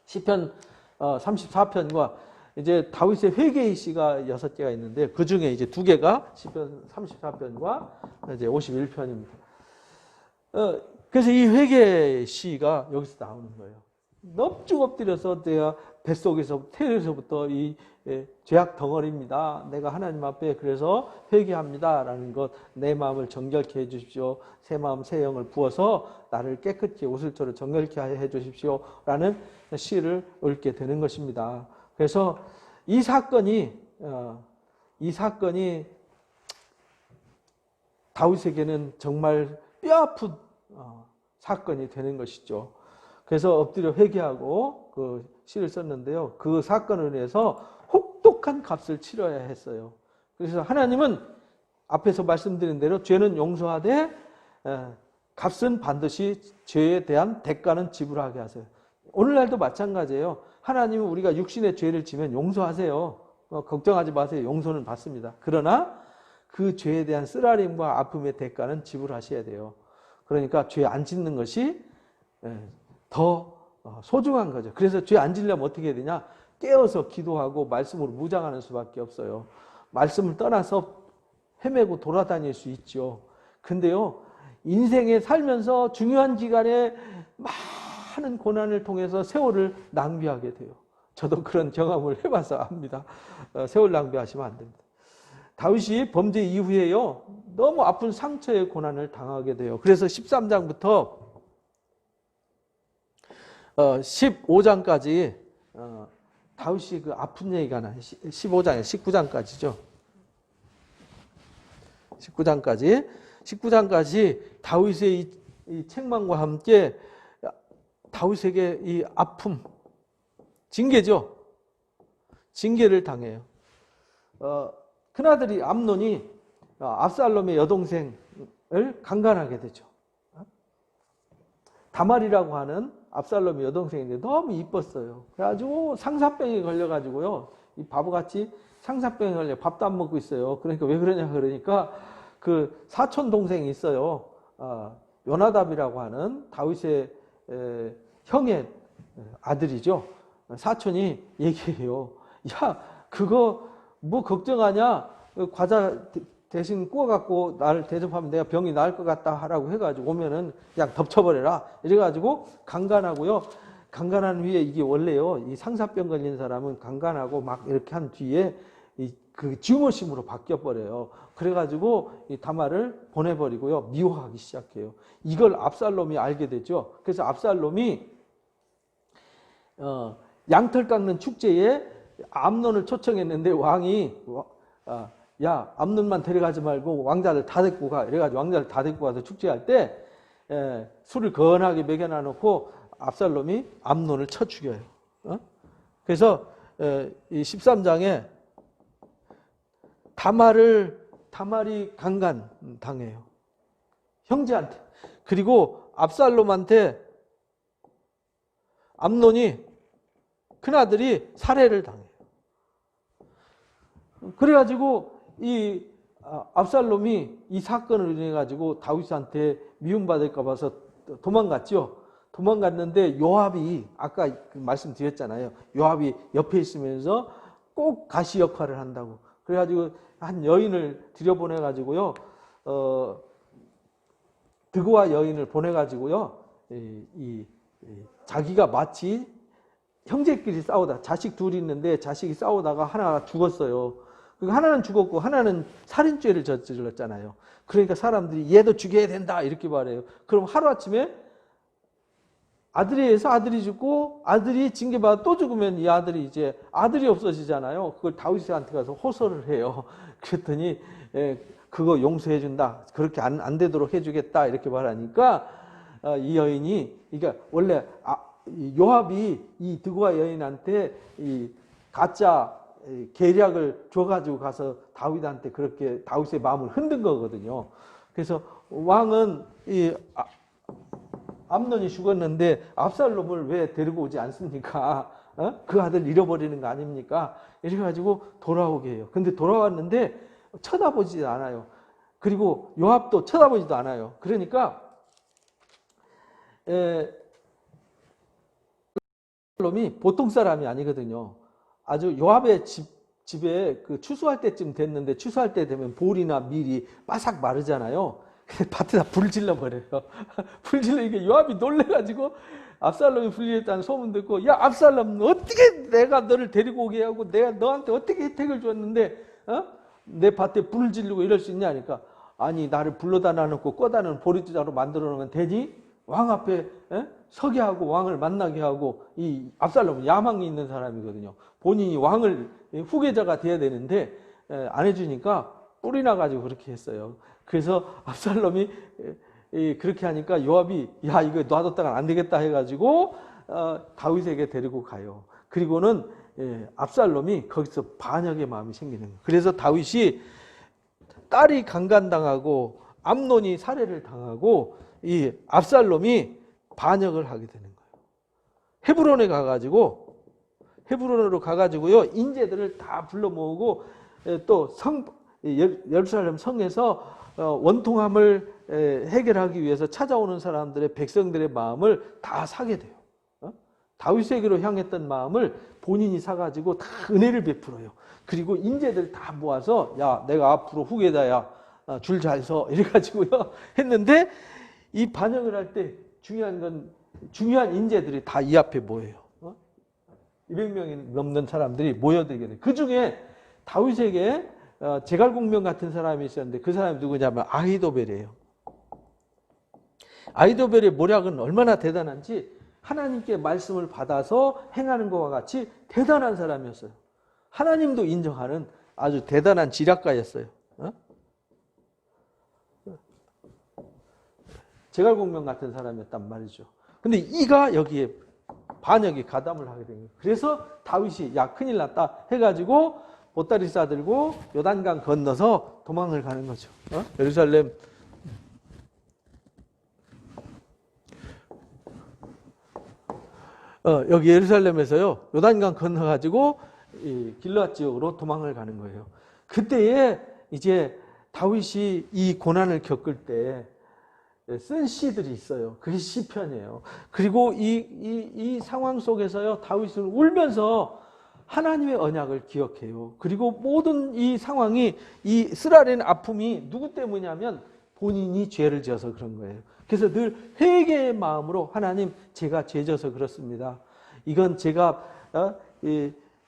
시편 34편과 이제 다윗의 회개의 시가 6개가 있는데, 그 중에 이제 2개가 시편 34편과 이제 51편입니다. 그래서 이 회개의 시가 여기서 나오는 거예요. 넙죽 엎드려서 내가 뱃속에서 태에서부터 이 죄악 덩어리입니다. 내가 하나님 앞에 그래서 회개합니다 라는 것, 내 마음을 정결케 해주십시오. 새 마음 새 영을 부어서 나를 깨끗이 옷을처럼 정결케 해주십시오 라는 시를 읽게 되는 것입니다. 그래서 이 사건이 다윗에게는 정말 뼈아픈 사건이 되는 것이죠. 그래서 엎드려 회개하고 그 시를 썼는데요. 그 사건을 인해서 혹독한 값을 치러야 했어요. 그래서 하나님은 앞에서 말씀드린 대로 죄는 용서하되 값은 반드시 죄에 대한 대가는 지불하게 하세요. 오늘날도 마찬가지예요. 하나님은 우리가 육신의 죄를 지면 용서하세요. 걱정하지 마세요. 용서는 받습니다. 그러나 그 죄에 대한 쓰라림과 아픔의 대가는 지불하셔야 돼요. 그러니까 죄 안 짓는 것이 더 소중한 거죠. 그래서 죄 안 지려면 어떻게 해야 되냐? 깨어서 기도하고 말씀으로 무장하는 수밖에 없어요. 말씀을 떠나서 헤매고 돌아다닐 수 있죠. 근데요, 인생에 살면서 중요한 기간에 많은 고난을 통해서 세월을 낭비하게 돼요. 저도 그런 경험을 해봐서 압니다. 세월 낭비하시면 안 됩니다. 다윗이 범죄 이후에요, 너무 아픈 상처의 고난을 당하게 돼요. 그래서 13장부터 15장까지 다윗이 그 아픈 얘기가 나요. 15장에 19장까지죠. 19장까지 다윗의 이 책망과 함께 다윗에게 이 아픔, 징계죠. 징계를 당해요. 큰아들이 암논이 압살롬의 여동생을 강간하게 되죠. 다말이라고 하는 압살롬의 여동생인데 너무 이뻤어요. 그래가지고 상사병에 걸려가지고요, 이 바보같이 상사병에 걸려 밥도 안 먹고 있어요. 그러니까 왜 그러냐 그러니까 그 사촌 동생이 있어요. 요나답이라고 하는 다윗의 형의 아들이죠. 사촌이 얘기해요. 야, 그거 뭐 걱정하냐? 과자 대신 구워갖고 나를 대접하면 내가 병이 나을 것 같다 하라고 해가지고 오면은 그냥 덮쳐버려라. 이래가지고 강간하고요. 강간한 후에 이게 원래요. 이 상사병 걸린 사람은 강간하고 막 이렇게 한 뒤에 그 증오심으로 바뀌어버려요. 그래가지고 이 다말을 보내버리고요. 미워하기 시작해요. 이걸 압살롬이 알게 되죠. 그래서 압살롬이 양털 깎는 축제에 암논을 초청했는데 왕이 야, 암논만 데려가지 말고 왕자들 다 데리고 가. 이래가지고 왕자들 다 데리고 가서 축제할 때 술을 건하게 먹여놔 놓고 압살롬이 암논을 쳐 죽여요. 그래서 이 13장에 다말이 강간 당해요. 형제한테. 그리고 압살롬한테 암논이 큰아들이 살해를 당해요. 그래가지고 이 압살롬이 이 사건을 인해 가지고 다윗한테 미움받을까 봐서 도망갔죠. 도망갔는데 요압이 아까 말씀드렸잖아요. 요압이 옆에 있으면서 꼭 가시 역할을 한다고. 그래가지고 한 여인을 들여보내가지고요. 드고와 여인을 보내가지고요. 자기가 마치 형제끼리 싸우다 자식 둘이 있는데 자식이 싸우다가 하나가 죽었어요. 하나는 죽었고 하나는 살인죄를 저질렀잖아요. 그러니까 사람들이 얘도 죽여야 된다 이렇게 말해요. 그럼 하루아침에 아들에 의해서 아들이 죽고 아들이 징계받아 또 죽으면 이 아들이 이제 아들이 없어지잖아요. 그걸 다윗한테 가서 호소를 해요. 그랬더니 그거 용서해 준다. 그렇게 안 되도록 해주겠다 이렇게 말하니까 이 여인이 그러니까 원래 요압이 이 드고와 여인한테 이 가짜 계략을 줘가지고 가서 다윗한테 그렇게 다윗의 마음을 흔든 거거든요. 그래서 왕은 이 암논이 죽었는데 압살롬을 왜 데리고 오지 않습니까? 그 아들 잃어버리는 거 아닙니까? 이래가지고 돌아오게 해요. 근데 돌아왔는데 쳐다보지 않아요. 그리고 요압도 쳐다보지도 않아요. 그러니까 압살롬이 보통 사람이 아니거든요. 아주 요압의 집에 그 추수할 때쯤 됐는데 추수할 때 되면 볼이나 밀이 바삭 마르잖아요. 밭에다 불 질러버려요. 불 질러 이게 요압이 놀래가지고 압살롬이 불리했다는 소문 듣고 야 압살롬 어떻게 내가 너를 데리고 오게 하고 내가 너한테 어떻게 혜택을 줬는데 내 밭에 불을 지르고 이럴 수 있냐 하니까 아니 나를 불러다 놔놓고 꺼다는 보리자루 만들어 놓으면 되니? 왕 앞에 서게 하고 왕을 만나게 하고 이 압살롬은 야망이 있는 사람이거든요. 본인이 왕을 후계자가 돼야 되는데 안 해주니까 뿔이 나가지고 그렇게 했어요. 그래서 압살롬이 그렇게 하니까 요압이 야 이거 놔뒀다가 안 되겠다 해가지고 다윗에게 데리고 가요. 그리고는 압살롬이 거기서 반역의 마음이 생기는 거예요. 그래서 다윗이 딸이 강간당하고 암논이 살해를 당하고 이 압살롬이 반역을 하게 되는 거예요. 헤브론으로 가가지고요 인재들을 다 불러 모으고 또 예루살렘 성에서 원통함을 해결하기 위해서 찾아오는 사람들의 백성들의 마음을 다 사게 돼요. 다윗에게로 향했던 마음을 본인이 사가지고 다 은혜를 베풀어요. 그리고 인재들 다 모아서 야 내가 앞으로 후계자야 줄 잘 서 이래가지고요 했는데 이 반역을 할 때 중요한 인재들이 다 이 앞에 모여요. 200명이 넘는 사람들이 모여들게 돼요. 그 중에 다윗에게 제갈공명 같은 사람이 있었는데 그 사람이 누구냐면 아히도벨이에요. 아히도벨의 모략은 얼마나 대단한지 하나님께 말씀을 받아서 행하는 것과 같이 대단한 사람이었어요. 하나님도 인정하는 아주 대단한 지략가였어요. 제갈공명 같은 사람이었단 말이죠. 근데 이가 여기에 반역이 가담을 하게 된 거예요. 그래서 다윗이 야 큰일 났다 해가지고 보따리 싸들고 요단강 건너서 도망을 가는 거죠. 예루살렘 여기 예루살렘에서요 요단강 건너가지고 이 길르앗 지역으로 도망을 가는 거예요. 그때에 이제 다윗이 이 고난을 겪을 때 쓴 시들이 있어요. 그게 시편이에요. 그리고 이 상황 속에서요, 다윗은 울면서 하나님의 언약을 기억해요. 그리고 모든 이 상황이, 이 쓰라린 아픔이 누구 때문이냐면 본인이 죄를 지어서 그런 거예요. 그래서 늘 회개의 마음으로 하나님, 제가 죄 져서 그렇습니다. 이건 제가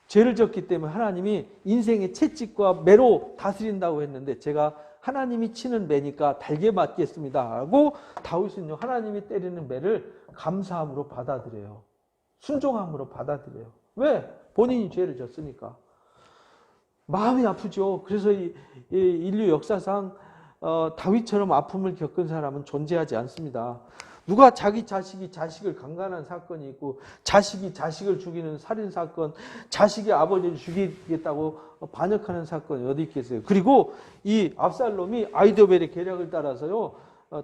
죄를 졌기 때문에 하나님이 인생의 채찍과 매로 다스린다고 했는데 제가 하나님이 치는 매니까 달게 맞겠습니다 하고 다윗은요, 하나님이 때리는 매를 감사함으로 받아들여요. 순종함으로 받아들여요. 왜? 본인이 죄를 졌으니까. 마음이 아프죠. 그래서 이 인류 역사상 다윗처럼 아픔을 겪은 사람은 존재하지 않습니다. 누가 자기 자식이 자식을 강간한 사건이 있고, 자식이 자식을 죽이는 살인사건, 자식이 아버지를 죽이겠다고 반역하는 사건이 어디 있겠어요. 그리고 이 압살롬이 아히도벨의 계략을 따라서요,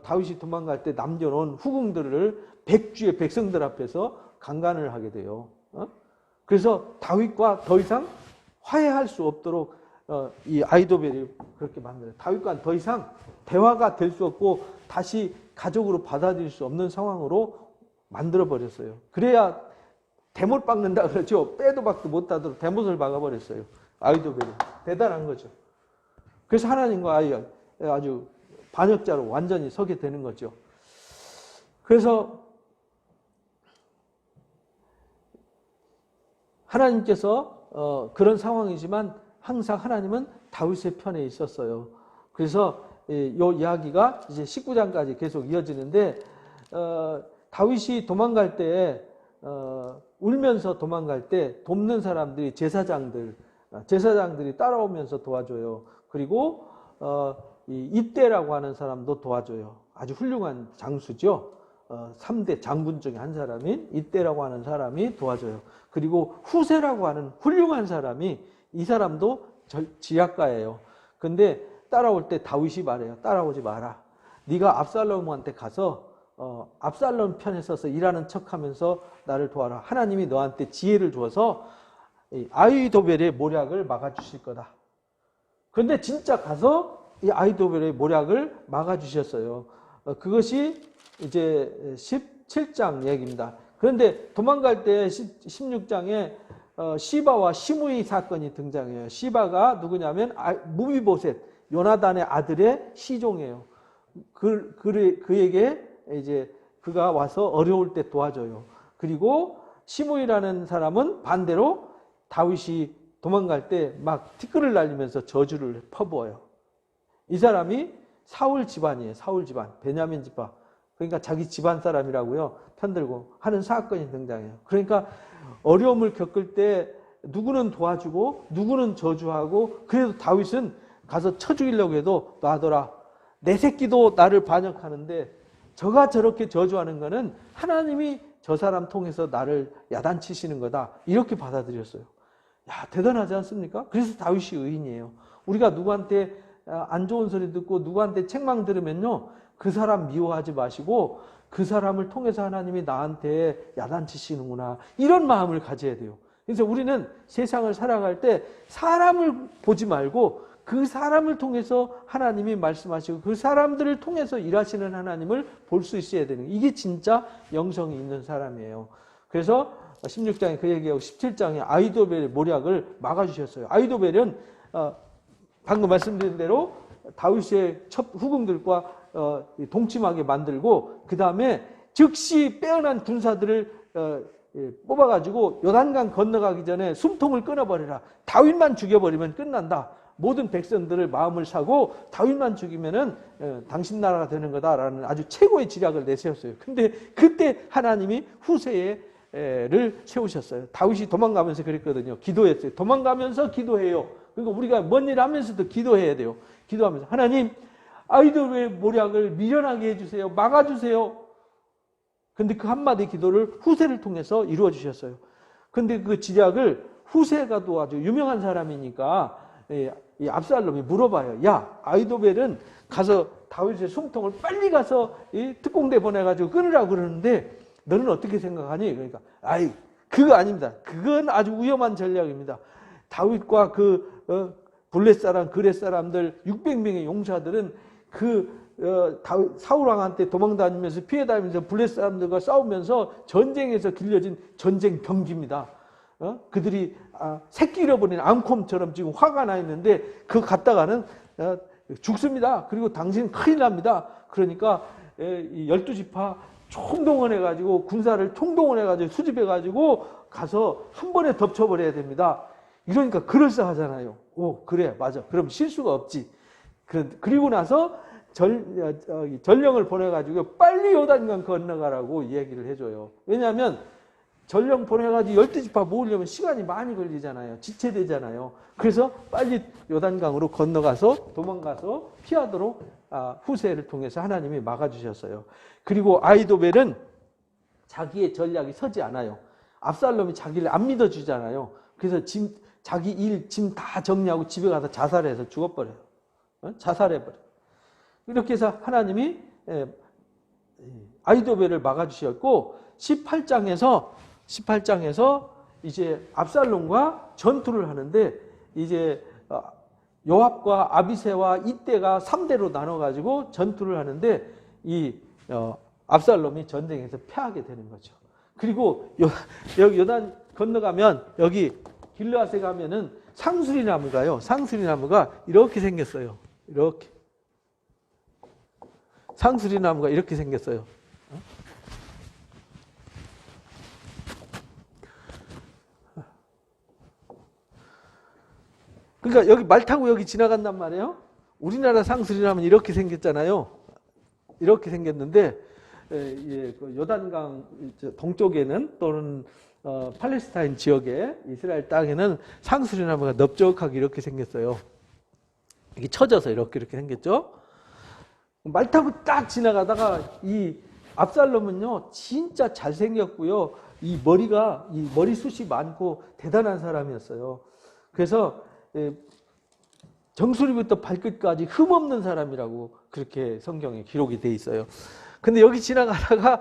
다윗이 도망갈 때 남겨놓은 후궁들을 백주의 백성들 앞에서 강간을 하게 돼요. 그래서 다윗과 더 이상 화해할 수 없도록 이 아히도벨이 그렇게 만들어요. 다윗과 더 이상 대화가 될 수 없고 다시 가족으로 받아들일 수 없는 상황으로 만들어버렸어요. 그래야 대못 박는다 그러죠. 빼도 박도 못하도록 대못을 박아버렸어요. 아히도벨이. 대단한 거죠. 그래서 하나님과 아주 반역자로 완전히 서게 되는 거죠. 그래서 하나님께서 그런 상황이지만 항상 하나님은 다윗의 편에 있었어요. 그래서 이 이야기가 이제 19장까지 계속 이어지는데, 다윗이 도망갈 때, 울면서 도망갈 때 돕는 사람들이 제사장들이 따라오면서 도와줘요. 그리고 이 입대라고 하는 사람도 도와줘요. 아주 훌륭한 장수죠. 3대 장군 중에 한 사람인 입대라고 하는 사람이 도와줘요. 그리고 후세라고 하는 훌륭한 사람이, 이 사람도 지략가예요. 근데 따라올 때 다윗이 말해요. 따라오지 마라. 네가 압살롬한테 가서 압살롬 편에 서서 일하는 척하면서 나를 도와라. 하나님이 너한테 지혜를 주어서 아히도벨의 모략을 막아주실 거다. 그런데 진짜 가서 이 아히도벨의 모략을 막아주셨어요. 그것이 이제 17장 얘기입니다. 그런데 도망갈 때 16장에 시바와 시므이 사건이 등장해요. 시바가 누구냐면 무비보셋, 요나단의 아들의 시종이에요. 그에게 이제 그가 와서 어려울 때 도와줘요. 그리고 시므이라는 사람은 반대로 다윗이 도망갈 때 막 티끌을 날리면서 저주를 퍼부어요. 이 사람이 사울 집안이에요. 사울 집안, 베냐민 집안. 그러니까 자기 집안 사람이라고요, 편들고 하는 사건이 등장해요. 그러니까 어려움을 겪을 때 누구는 도와주고 누구는 저주하고, 그래도 다윗은 가서 쳐 죽이려고 해도 놔둬라. 내 새끼도 나를 반역하는데 저가 저렇게 저주하는 거는 하나님이 저 사람 통해서 나를 야단치시는 거다. 이렇게 받아들였어요. 야, 대단하지 않습니까? 그래서 다윗이 의인이에요. 우리가 누구한테 안 좋은 소리 듣고 누구한테 책망 들으면요, 그 사람 미워하지 마시고 그 사람을 통해서 하나님이 나한테 야단치시는구나, 이런 마음을 가져야 돼요. 그래서 우리는 세상을 살아갈 때 사람을 보지 말고 그 사람을 통해서 하나님이 말씀하시고 그 사람들을 통해서 일하시는 하나님을 볼 수 있어야 되는, 이게 진짜 영성이 있는 사람이에요. 그래서 16장에 그 얘기하고 17장에 아히도벨의 모략을 막아주셨어요. 아히도벨은 방금 말씀드린 대로 다윗의 첫 후궁들과 동침하게 만들고, 그 다음에 즉시 빼어난 군사들을 뽑아가지고 요단강 건너가기 전에 숨통을 끊어버려라. 다윗만 죽여버리면 끝난다. 모든 백성들을 마음을 사고 다윗만 죽이면은 당신 나라가 되는 거다라는 아주 최고의 지략을 내세웠어요. 근데 그때 하나님이 후세를 세우셨어요. 다윗이 도망가면서 그랬거든요. 기도했어요. 도망가면서 기도해요. 그러니까 우리가 뭔 일 하면서도 기도해야 돼요. 기도하면서 하나님, 아히도벨의 모략을 미련하게 해주세요. 막아주세요. 근데 그 한마디 기도를 후세를 통해서 이루어 주셨어요. 근데 그 지략을 후세가 또 아주 유명한 사람이니까 이 압살롬이 물어봐요. 야, 아히도벨은 가서 다윗의 숨통을 빨리 가서 이 특공대 보내가지고 끊으라고 그러는데 너는 어떻게 생각하니? 그러니까 그거 아닙니다. 그건 아주 위험한 전략입니다. 다윗과 블렛 사람, 그렛 사람들 600명의 용사들은 사울 왕한테 도망다니면서 피해다니면서 블렛 사람들과 싸우면서 전쟁에서 길러진 전쟁 병기입니다. 그들이 새끼 잃어버린 암콤처럼 지금 화가 나 있는데 그거 갔다가는 죽습니다. 그리고 당신은 큰일 납니다. 그러니까 12지파 총동원해가지고 군사를 총동원해가지고 수집해가지고 가서 한 번에 덮쳐버려야 됩니다. 이러니까 그럴싸하잖아요. 오, 그래, 맞아. 그럼 실수가 없지. 그리고 나서 전령을 보내가지고 빨리 요단강 건너가라고 이야기를 해줘요. 왜냐하면 전령 보내가지고 12지파 모으려면 시간이 많이 걸리잖아요. 지체되잖아요. 그래서 빨리 요단강으로 건너가서 도망가서 피하도록 후세를 통해서 하나님이 막아주셨어요. 그리고 아히도벨은 자기의 전략이 서지 않아요. 압살롬이 자기를 안 믿어주잖아요. 그래서 자기 짐 다 정리하고 집에 가서 자살해서 죽어버려요. 자살해버려요. 이렇게 해서 하나님이 아히도벨을 막아주셨고 18장에서 이제 압살롬과 전투를 하는데 이제 요압과 아비새와 이때가 3대로 나눠가지고 전투를 하는데 이 압살롬이 전쟁에서 패하게 되는 거죠. 그리고 여기 요단 건너가면 여기 길르앗에 가면은 상수리 나무가요. 상수리 나무가 이렇게 생겼어요. 이렇게. 상수리 나무가 이렇게 생겼어요. 그러니까 여기 말 타고 여기 지나간단 말이에요. 우리나라 상수리 나무는 이렇게 생겼잖아요. 이렇게 생겼는데 요단강 동쪽에는 또는 팔레스타인 지역에 이스라엘 땅에는 상수리 나무가 넓적하게 이렇게 생겼어요. 이게 쳐져서 이렇게 생겼죠. 말 타고 딱 지나가다가 이 압살롬은요 진짜 잘생겼고요. 이 머리숱이 많고 대단한 사람이었어요. 그래서 정수리부터 발끝까지 흠없는 사람이라고 그렇게 성경에 기록이 돼 있어요. 근데 여기 지나가다가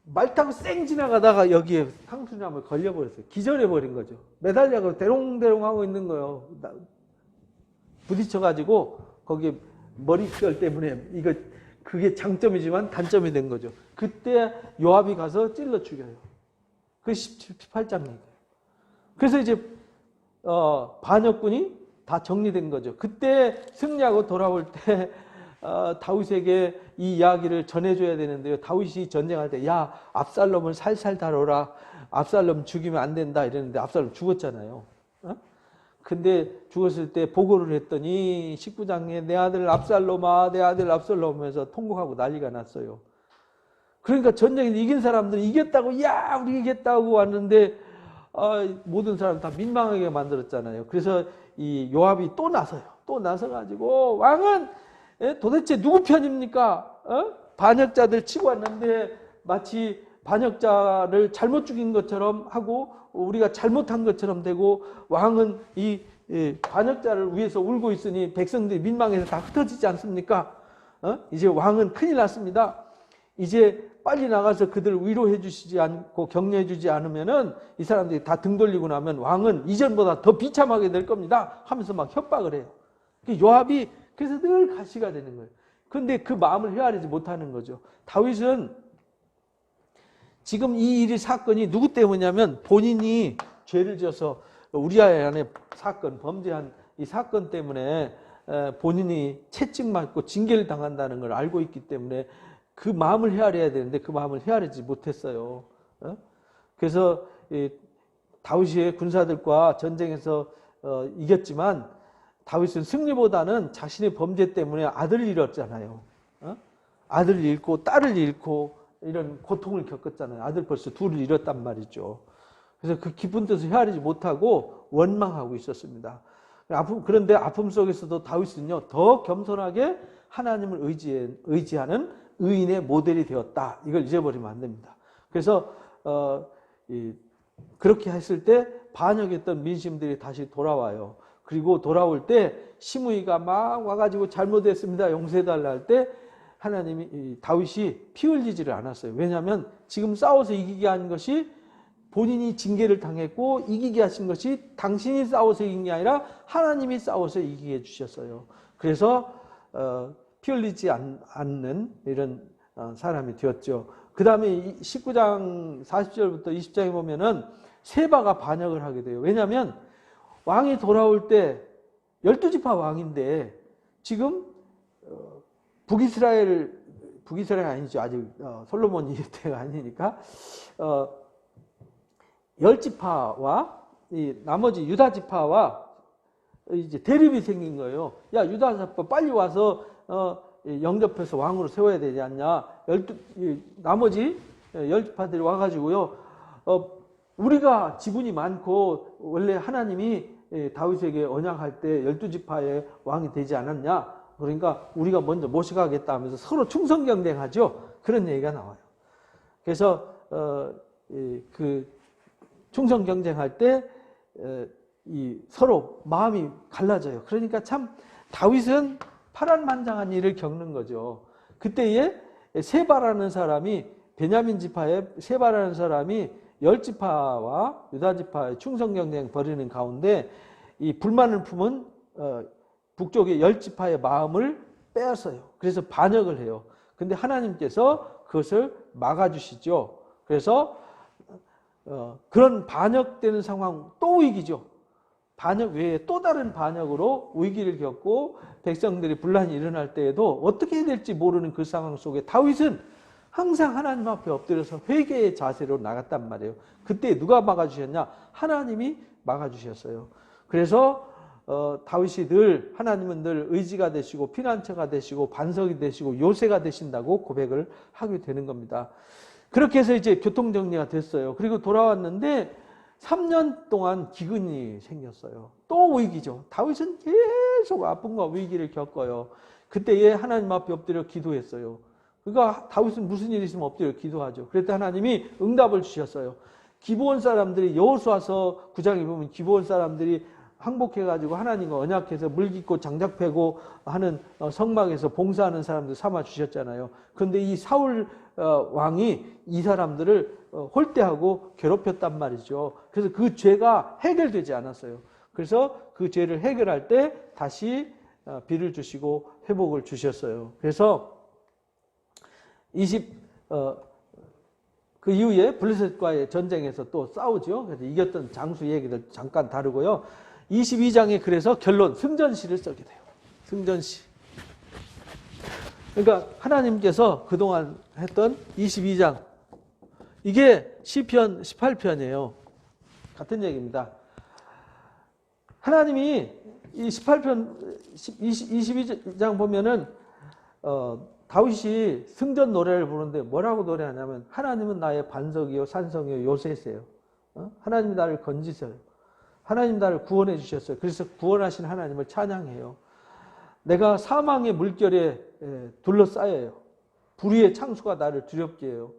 말 타고 쌩 지나가다가 여기에 상수리나무에 걸려버렸어요. 기절해버린 거죠. 매달려서 대롱대롱 하고 있는 거예요. 부딪혀가지고 거기에 머리결 때문에 그게 장점이지만 단점이 된 거죠. 그때 요압이 가서 찔러 죽여요. 그 18장 얘기예요. 그래서 이제 반역군이 다 정리된 거죠. 그때 승리하고 돌아올 때 다윗에게 이 이야기를 전해줘야 되는데요. 다윗이 전쟁할 때 야 압살롬을 살살 다뤄라. 압살롬 죽이면 안 된다 이랬는데 압살롬 죽었잖아요. 근데 죽었을 때 보고를 했더니 19장에 내 아들 압살롬아 내 아들 압살롬 하면서 통곡하고 난리가 났어요. 그러니까 전쟁에서 이긴 사람들이 이겼다고 야 우리 이겼다고 왔는데 모든 사람 다 민망하게 만들었잖아요. 그래서 이 요압이 또 나서요. 또 나서가지고 왕은 도대체 누구 편입니까? 반역자들 치고 왔는데 마치 반역자를 잘못 죽인 것처럼 하고 우리가 잘못한 것처럼 되고 왕은 이 반역자를 위해서 울고 있으니 백성들이 민망해서 다 흩어지지 않습니까? 이제 왕은 큰일 났습니다. 이제 빨리 나가서 그들을 위로해 주시지 않고 격려해 주지 않으면은 이 사람들이 다 등 돌리고 나면 왕은 이전보다 더 비참하게 될 겁니다 하면서 막 협박을 해요. 요압이 그래서 늘 가시가 되는 거예요. 그런데 그 마음을 헤아리지 못하는 거죠. 다윗은 지금 이 일이 사건이 누구 때문이냐면 본인이 죄를 지어서 우리아 안에 범죄한 이 사건 때문에 본인이 채찍맞고 징계를 당한다는 걸 알고 있기 때문에 그 마음을 헤아려야 되는데 그 마음을 헤아리지 못했어요. 그래서 다윗의 군사들과 전쟁에서 이겼지만 다윗은 승리보다는 자신의 범죄 때문에 아들을 잃었잖아요. 아들을 잃고 딸을 잃고 이런 고통을 겪었잖아요. 아들 벌써 둘을 잃었단 말이죠. 그래서 그 깊은 뜻을 헤아리지 못하고 원망하고 있었습니다. 그런데 아픔 속에서도 다윗은요 더 겸손하게 하나님을 의지하는 의인의 모델이 되었다. 이걸 잊어버리면 안 됩니다. 그래서 그렇게 했을 때 반역했던 민심들이 다시 돌아와요. 그리고 돌아올 때 시므이가 막 와가지고 잘못했습니다. 용서해달라 할 때 하나님이 다윗이 피 흘리지를 않았어요. 왜냐하면 지금 싸워서 이기게 한 것이 본인이 징계를 당했고 이기게 하신 것이 당신이 싸워서 이긴 게 아니라 하나님이 싸워서 이기게 해주셨어요. 그래서 피 흘리지 않는 이런 사람이 되었죠. 그 다음에 19장 40절부터 20장에 보면은 세바가 반역을 하게 돼요. 왜냐하면 왕이 돌아올 때 12지파 왕인데 지금 북이스라엘 아니죠. 아직 솔로몬 때가 아니니까 10지파와 이 나머지 유다 지파와 이제 대립이 생긴 거예요. 야, 유다 지파 빨리 와서 영접해서 왕으로 세워야 되지 않냐. 나머지 10지파들이 와가지고요. 우리가 지분이 많고 원래 하나님이 다윗에게 언약할 때 12지파의 왕이 되지 않았냐. 그러니까 우리가 먼저 모셔가겠다 하면서 서로 충성 경쟁하죠. 그런 얘기가 나와요. 그래서 그 충성 경쟁할 때 서로 마음이 갈라져요. 그러니까 참 다윗은 파란만장한 일을 겪는 거죠. 그때에 세바라는 사람이 베냐민 지파의 세바라는 사람이 10지파와 유다 지파의 충성 경쟁 벌이는 가운데 이 불만을 품은 북쪽의 10지파의 마음을 빼앗아요. 그래서 반역을 해요. 근데 하나님께서 그것을 막아주시죠. 그래서 그런 반역되는 상황 또 위기죠. 반역 외에 또 다른 반역으로 위기를 겪고 백성들이 분란이 일어날 때에도 어떻게 해야 될지 모르는 그 상황 속에 다윗은 항상 하나님 앞에 엎드려서 회개의 자세로 나갔단 말이에요. 그때 누가 막아주셨냐? 하나님이 막아주셨어요. 그래서 다윗이 늘 하나님은 늘 의지가 되시고 피난처가 되시고 반석이 되시고 요새가 되신다고 고백을 하게 되는 겁니다. 그렇게 해서 이제 교통정리가 됐어요. 그리고 돌아왔는데 3년 동안 기근이 생겼어요. 또 위기죠. 다윗은 계속 아픔과 위기를 겪어요. 그때에 하나님 앞에 엎드려 기도했어요. 그러니까 다윗은 무슨 일이 있으면 엎드려 기도하죠. 그랬더니 하나님이 응답을 주셨어요. 기브온 사람들이 여호수아서 9장에 보면 기브온 사람들이 항복해가지고 하나님과 언약해서 물 깃고 장작 패고 하는 성막에서 봉사하는 사람들 삼아 주셨잖아요. 그런데 이 사울 왕이 이 사람들을 홀대하고 괴롭혔단 말이죠. 그래서 그 죄가 해결되지 않았어요. 그래서 그 죄를 해결할 때 다시 비를 주시고 회복을 주셨어요. 그래서 그 이후에 블레셋과의 전쟁에서 또 싸우죠. 그래서 이겼던 장수 얘기를 잠깐 다루고요. 22장에 그래서 결론 승전시를 쓰게 돼요. 승전시. 그러니까 하나님께서 그동안 했던 22장 이게 시편 18편이에요. 같은 얘기입니다. 하나님이 이 18편 22장 보면은 다윗이 승전 노래를 부르는데 뭐라고 노래하냐면 하나님은 나의 반석이요 산성이요 요새세요. 하나님이 나를 건지세요. 하나님 나를 구원해 주셨어요. 그래서 구원하신 하나님을 찬양해요. 내가 사망의 물결에 둘러싸여요. 불의의 창수가 나를 두렵게 해요.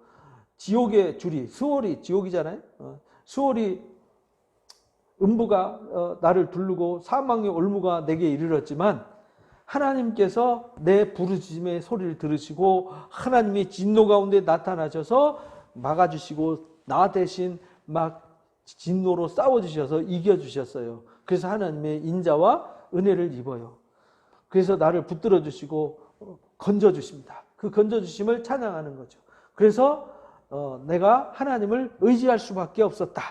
지옥의 줄이 수월이 지옥이잖아요. 수월이 음부가 나를 두르고 사망의 올무가 내게 이르렀지만 하나님께서 내 부르짖음의 소리를 들으시고 하나님이 진노 가운데 나타나셔서 막아주시고 나 대신 막 진노로 싸워주셔서 이겨주셨어요. 그래서 하나님의 인자와 은혜를 입어요. 그래서 나를 붙들어 주시고 건져주십니다. 그 건져주심을 찬양하는 거죠. 그래서 내가 하나님을 의지할 수밖에 없었다.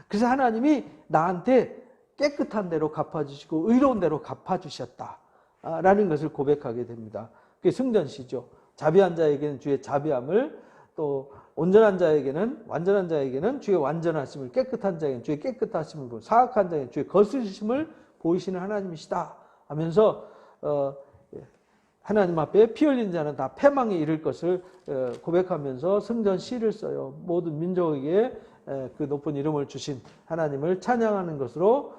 그래서 하나님이 나한테 깨끗한 대로 갚아주시고 의로운 대로 갚아주셨다. 라는 것을 고백하게 됩니다. 그게 승전시죠. 자비한 자에게는 주의 자비함을 또 온전한 자에게는 완전한 자에게는 주의 완전하심을 깨끗한 자에게는 주의 깨끗하심을 사악한 자에게는 주의 거스르심을 보이시는 하나님이시다 하면서 하나님 앞에 피 흘린 자는 다 패망에 이를 것을 고백하면서 승전시를 써요. 모든 민족에게 그 높은 이름을 주신 하나님을 찬양하는 것으로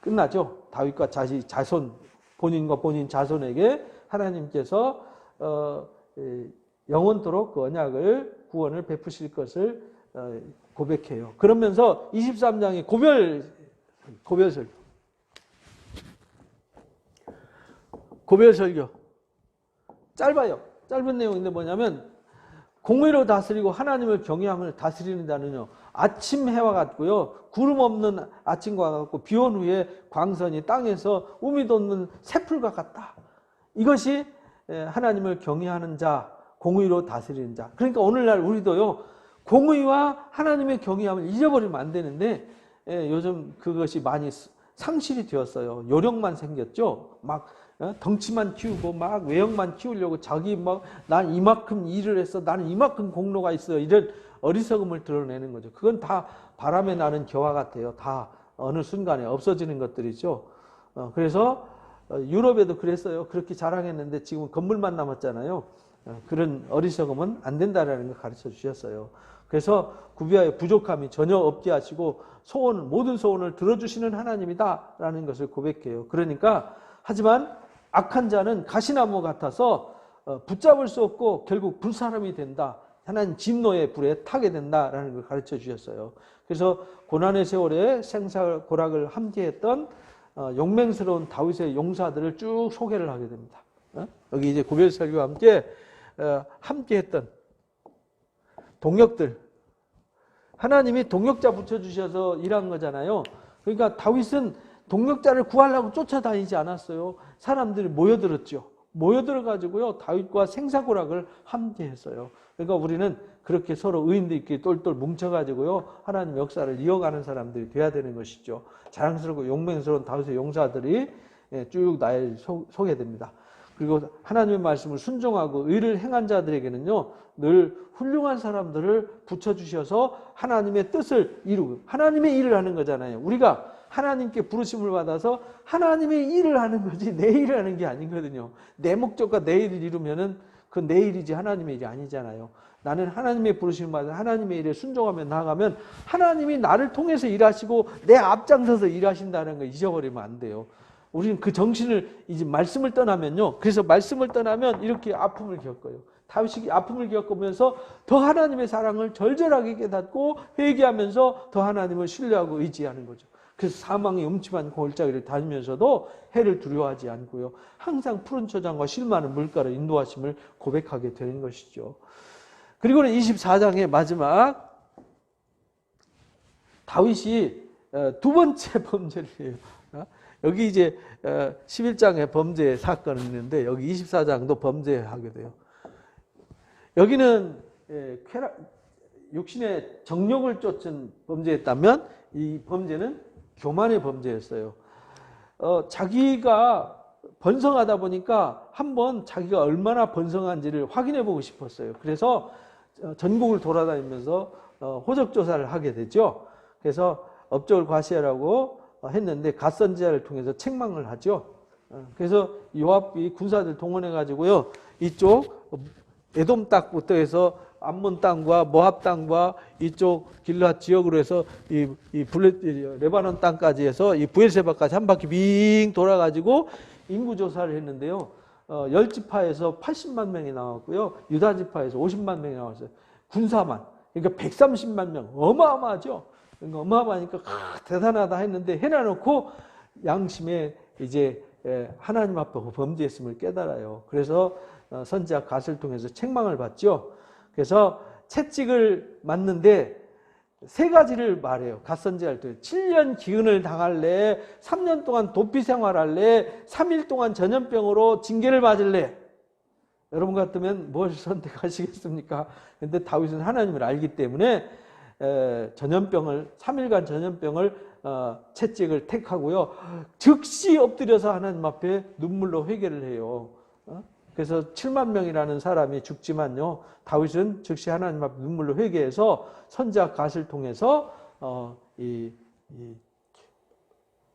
끝나죠. 다윗과 자손, 본인과 본인 자손에게 하나님께서 영원토록 그 언약을 구원을 베푸실 것을 고백해요. 그러면서 23장의 고별 설교 짧아요. 짧은 내용인데 뭐냐면 공의로 다스리고 하나님을 경외함을 다스리는 자는요, 아침 해와 같고요, 구름 없는 아침과 같고 비온 후에 광선이 땅에서 우미 돋는 새풀과 같다. 이것이 하나님을 경외하는 자, 공의로 다스리는 자. 그러니까 오늘날 우리도요, 공의와 하나님의 경외함을 잊어버리면 안 되는데, 요즘 그것이 많이 상실이 되었어요. 요령만 생겼죠. 막 덩치만 키우고 막 외형만 키우려고 자기 막 난 이만큼 일을 했어, 나는 이만큼 공로가 있어, 이런 어리석음을 드러내는 거죠. 그건 다 바람에 나는 겨와 같아요. 다 어느 순간에 없어지는 것들이죠. 그래서 유럽에도 그랬어요. 그렇게 자랑했는데 지금 건물만 남았잖아요. 그런 어리석음은 안 된다라는 걸 가르쳐 주셨어요. 그래서 구비하여 부족함이 전혀 없게 하시고 소원, 모든 소원을 들어주시는 하나님이다라는 것을 고백해요. 그러니까 하지만 악한 자는 가시나무 같아서 붙잡을 수 없고 결국 불사람이 된다. 하나님 진노의 불에 타게 된다라는 걸 가르쳐 주셨어요. 그래서 고난의 세월에 생사고락을 함께했던 용맹스러운 다윗의 용사들을 쭉 소개를 하게 됩니다. 여기 이제 고별설교와 함께했던 동역들, 하나님이 동역자 붙여주셔서 일한 거잖아요. 그러니까 다윗은 동역자를 구하려고 쫓아다니지 않았어요. 사람들이 모여들었죠. 모여들어가지고요, 다윗과 생사고락을 함께 했어요. 그러니까 우리는 그렇게 서로 의인들끼리 똘똘 뭉쳐가지고요, 하나님 역사를 이어가는 사람들이 돼야 되는 것이죠. 자랑스럽고 용맹스러운 다윗의 용사들이 쭉 나에 소개됩니다. 그리고 하나님의 말씀을 순종하고 의를 행한 자들에게는요, 늘 훌륭한 사람들을 붙여주셔서 하나님의 뜻을 이루고, 하나님의 일을 하는 거잖아요. 우리가 하나님께 부르심을 받아서 하나님의 일을 하는 거지 내 일을 하는 게 아니거든요. 내 목적과 내 일을 이루면은 그 내 일이지 하나님의 일이 아니잖아요. 나는 하나님의 부르심을 받아서 하나님의 일에 순종하며 나아가면 하나님이 나를 통해서 일하시고 내 앞장서서 일하신다는 거 잊어버리면 안 돼요. 우리는 그 정신을 이제 말씀을 떠나면요. 그래서 말씀을 떠나면 이렇게 아픔을 겪어요. 다윗이 아픔을 겪으면서 더 하나님의 사랑을 절절하게 깨닫고 회개하면서 더 하나님을 신뢰하고 의지하는 거죠. 그래서 사망의 음침한 골짜기를 다니면서도 해를 두려워하지 않고요. 항상 푸른 초장과 실 많은 물가를 인도하심을 고백하게 되는 것이죠. 그리고는 24장의 마지막 다윗이 두 번째 범죄를 해요. 여기 이제 11장에 범죄 사건이 있는데 여기 24장도 범죄하게 돼요. 여기는 육신의 정욕을 쫓은 범죄였다면 이 범죄는 교만의 범죄였어요. 자기가 번성하다 보니까 한번 자기가 얼마나 번성한지를 확인해 보고 싶었어요. 그래서 전국을 돌아다니면서 호적조사를 하게 되죠. 그래서 업적을 과시하라고 했는데 갓선지자를 통해서 책망을 하죠. 그래서 요압이 군사들 동원해 가지고요, 이쪽 에돔 땅부터 해서 암몬 땅과 모압 땅과 이쪽 길앗 지역으로 해서 이 레바논 땅까지 해서 이 브엘세바까지 한 바퀴 빙 돌아가지고 인구 조사를 했는데요. 10지파에서 80만 명이 나왔고요. 유다 지파에서 50만 명이 나왔어요. 군사만. 그러니까 130만 명. 어마어마하죠. 그러니까 어마어마하니까 대단하다 했는데 해놔놓고 양심에 이제 하나님 앞에 범죄했음을 깨달아요. 그래서 선지자 갓을 통해서 책망을 받죠. 그래서 채찍을 맞는데 세 가지를 말해요. 갓선지자를 통해 7년 기근을 당할래, 3년 동안 도피 생활할래, 3일 동안 전염병으로 징계를 맞을래. 여러분 같으면 뭘 선택하시겠습니까? 근데 다윗은 하나님을 알기 때문에 전염병을 3일간 전염병을 채찍을 택하고요. 즉시 엎드려서 하나님 앞에 눈물로 회개를 해요. 그래서 7만 명이라는 사람이 죽지만요, 다윗은 즉시 하나님 앞에 눈물로 회개해서 선지자 갓을 통해서 이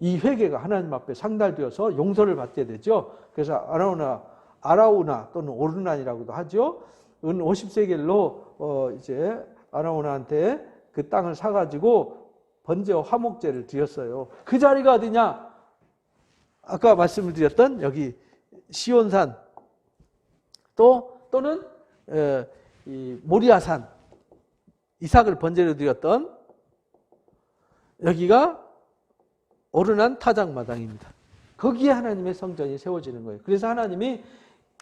회개가 하나님 앞에 상달되어서 용서를 받게 되죠. 그래서 아라우나 또는 오르난이라고도 하죠. 은 50세겔로 이제 아라우나한테 그 땅을 사가지고 번제와 화목제를 드렸어요. 그 자리가 어디냐? 아까 말씀을 드렸던 여기 시온산 또는 이 모리아산, 이삭을 번제로 드렸던 여기가 오르난 타작마당입니다. 거기에 하나님의 성전이 세워지는 거예요. 그래서 하나님이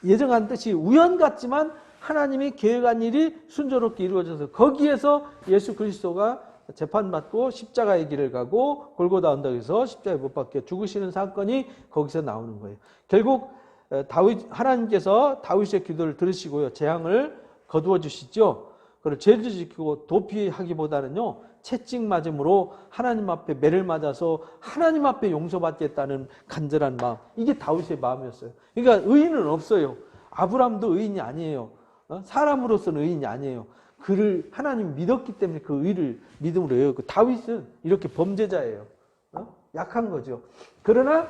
예정한 뜻이 우연 같지만 하나님이 계획한 일이 순조롭게 이루어져서 거기에서 예수 그리스도가 재판받고 십자가의 길을 가고 골고다 언덕에서 십자가에 못 박혀 죽으시는 사건이 거기서 나오는 거예요. 결국 하나님께서 다윗의 기도를 들으시고요. 재앙을 거두어 주시죠. 그리고 죄를 지키고 도피하기보다는요. 채찍 맞음으로 하나님 앞에 매를 맞아서 하나님 앞에 용서받겠다는 간절한 마음. 이게 다윗의 마음이었어요. 그러니까 의인은 없어요. 아브라함도 의인이 아니에요. 사람으로서는 의인이 아니에요. 그를 하나님 믿었기 때문에 그 의를 믿음으로 해요. 그 다윗은 이렇게 범죄자예요. 약한 거죠. 그러나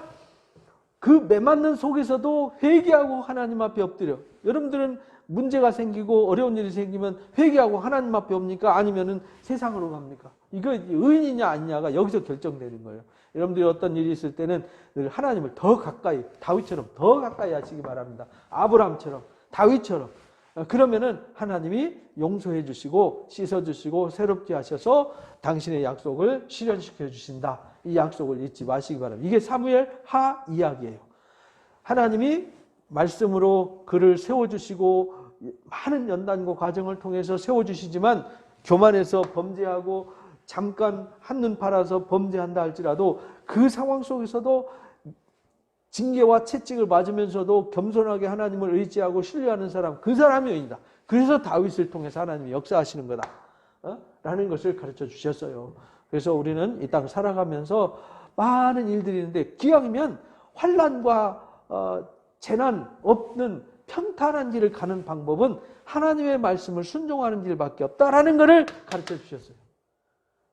그 매맞는 속에서도 회개하고 하나님 앞에 엎드려. 여러분들은 문제가 생기고 어려운 일이 생기면 회개하고 하나님 앞에 옵니까? 아니면은 세상으로 갑니까? 이거 의인이냐 아니냐가 여기서 결정되는 거예요. 여러분들이 어떤 일이 있을 때는 늘 하나님을 더 가까이, 다윗처럼 더 가까이 하시기 바랍니다. 아브라함처럼, 다윗처럼. 그러면은 하나님이 용서해 주시고 씻어 주시고 새롭게 하셔서 당신의 약속을 실현시켜 주신다. 이 약속을 잊지 마시기 바랍니다. 이게 사무엘 하 이야기예요. 하나님이 말씀으로 그를 세워주시고 많은 연단과 과정을 통해서 세워주시지만 교만해서 범죄하고 잠깐 한눈 팔아서 범죄한다 할지라도 그 상황 속에서도 징계와 채찍을 맞으면서도 겸손하게 하나님을 의지하고 신뢰하는 사람, 그 사람이 의인이다. 그래서 다윗을 통해서 하나님이 역사하시는 거다. 라는 것을 가르쳐 주셨어요. 그래서 우리는 이 땅 살아가면서 많은 일들이 있는데 기왕이면 환난과 재난 없는 평탄한 길을 가는 방법은 하나님의 말씀을 순종하는 길밖에 없다라는 것을 가르쳐 주셨어요.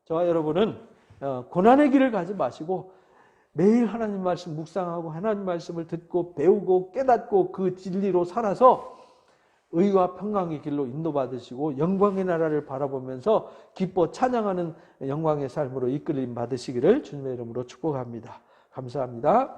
저와 여러분은 고난의 길을 가지 마시고 매일 하나님 말씀 묵상하고 하나님 말씀을 듣고 배우고 깨닫고 그 진리로 살아서 의와 평강의 길로 인도받으시고 영광의 나라를 바라보면서 기뻐 찬양하는 영광의 삶으로 이끌림 받으시기를 주님의 이름으로 축복합니다. 감사합니다.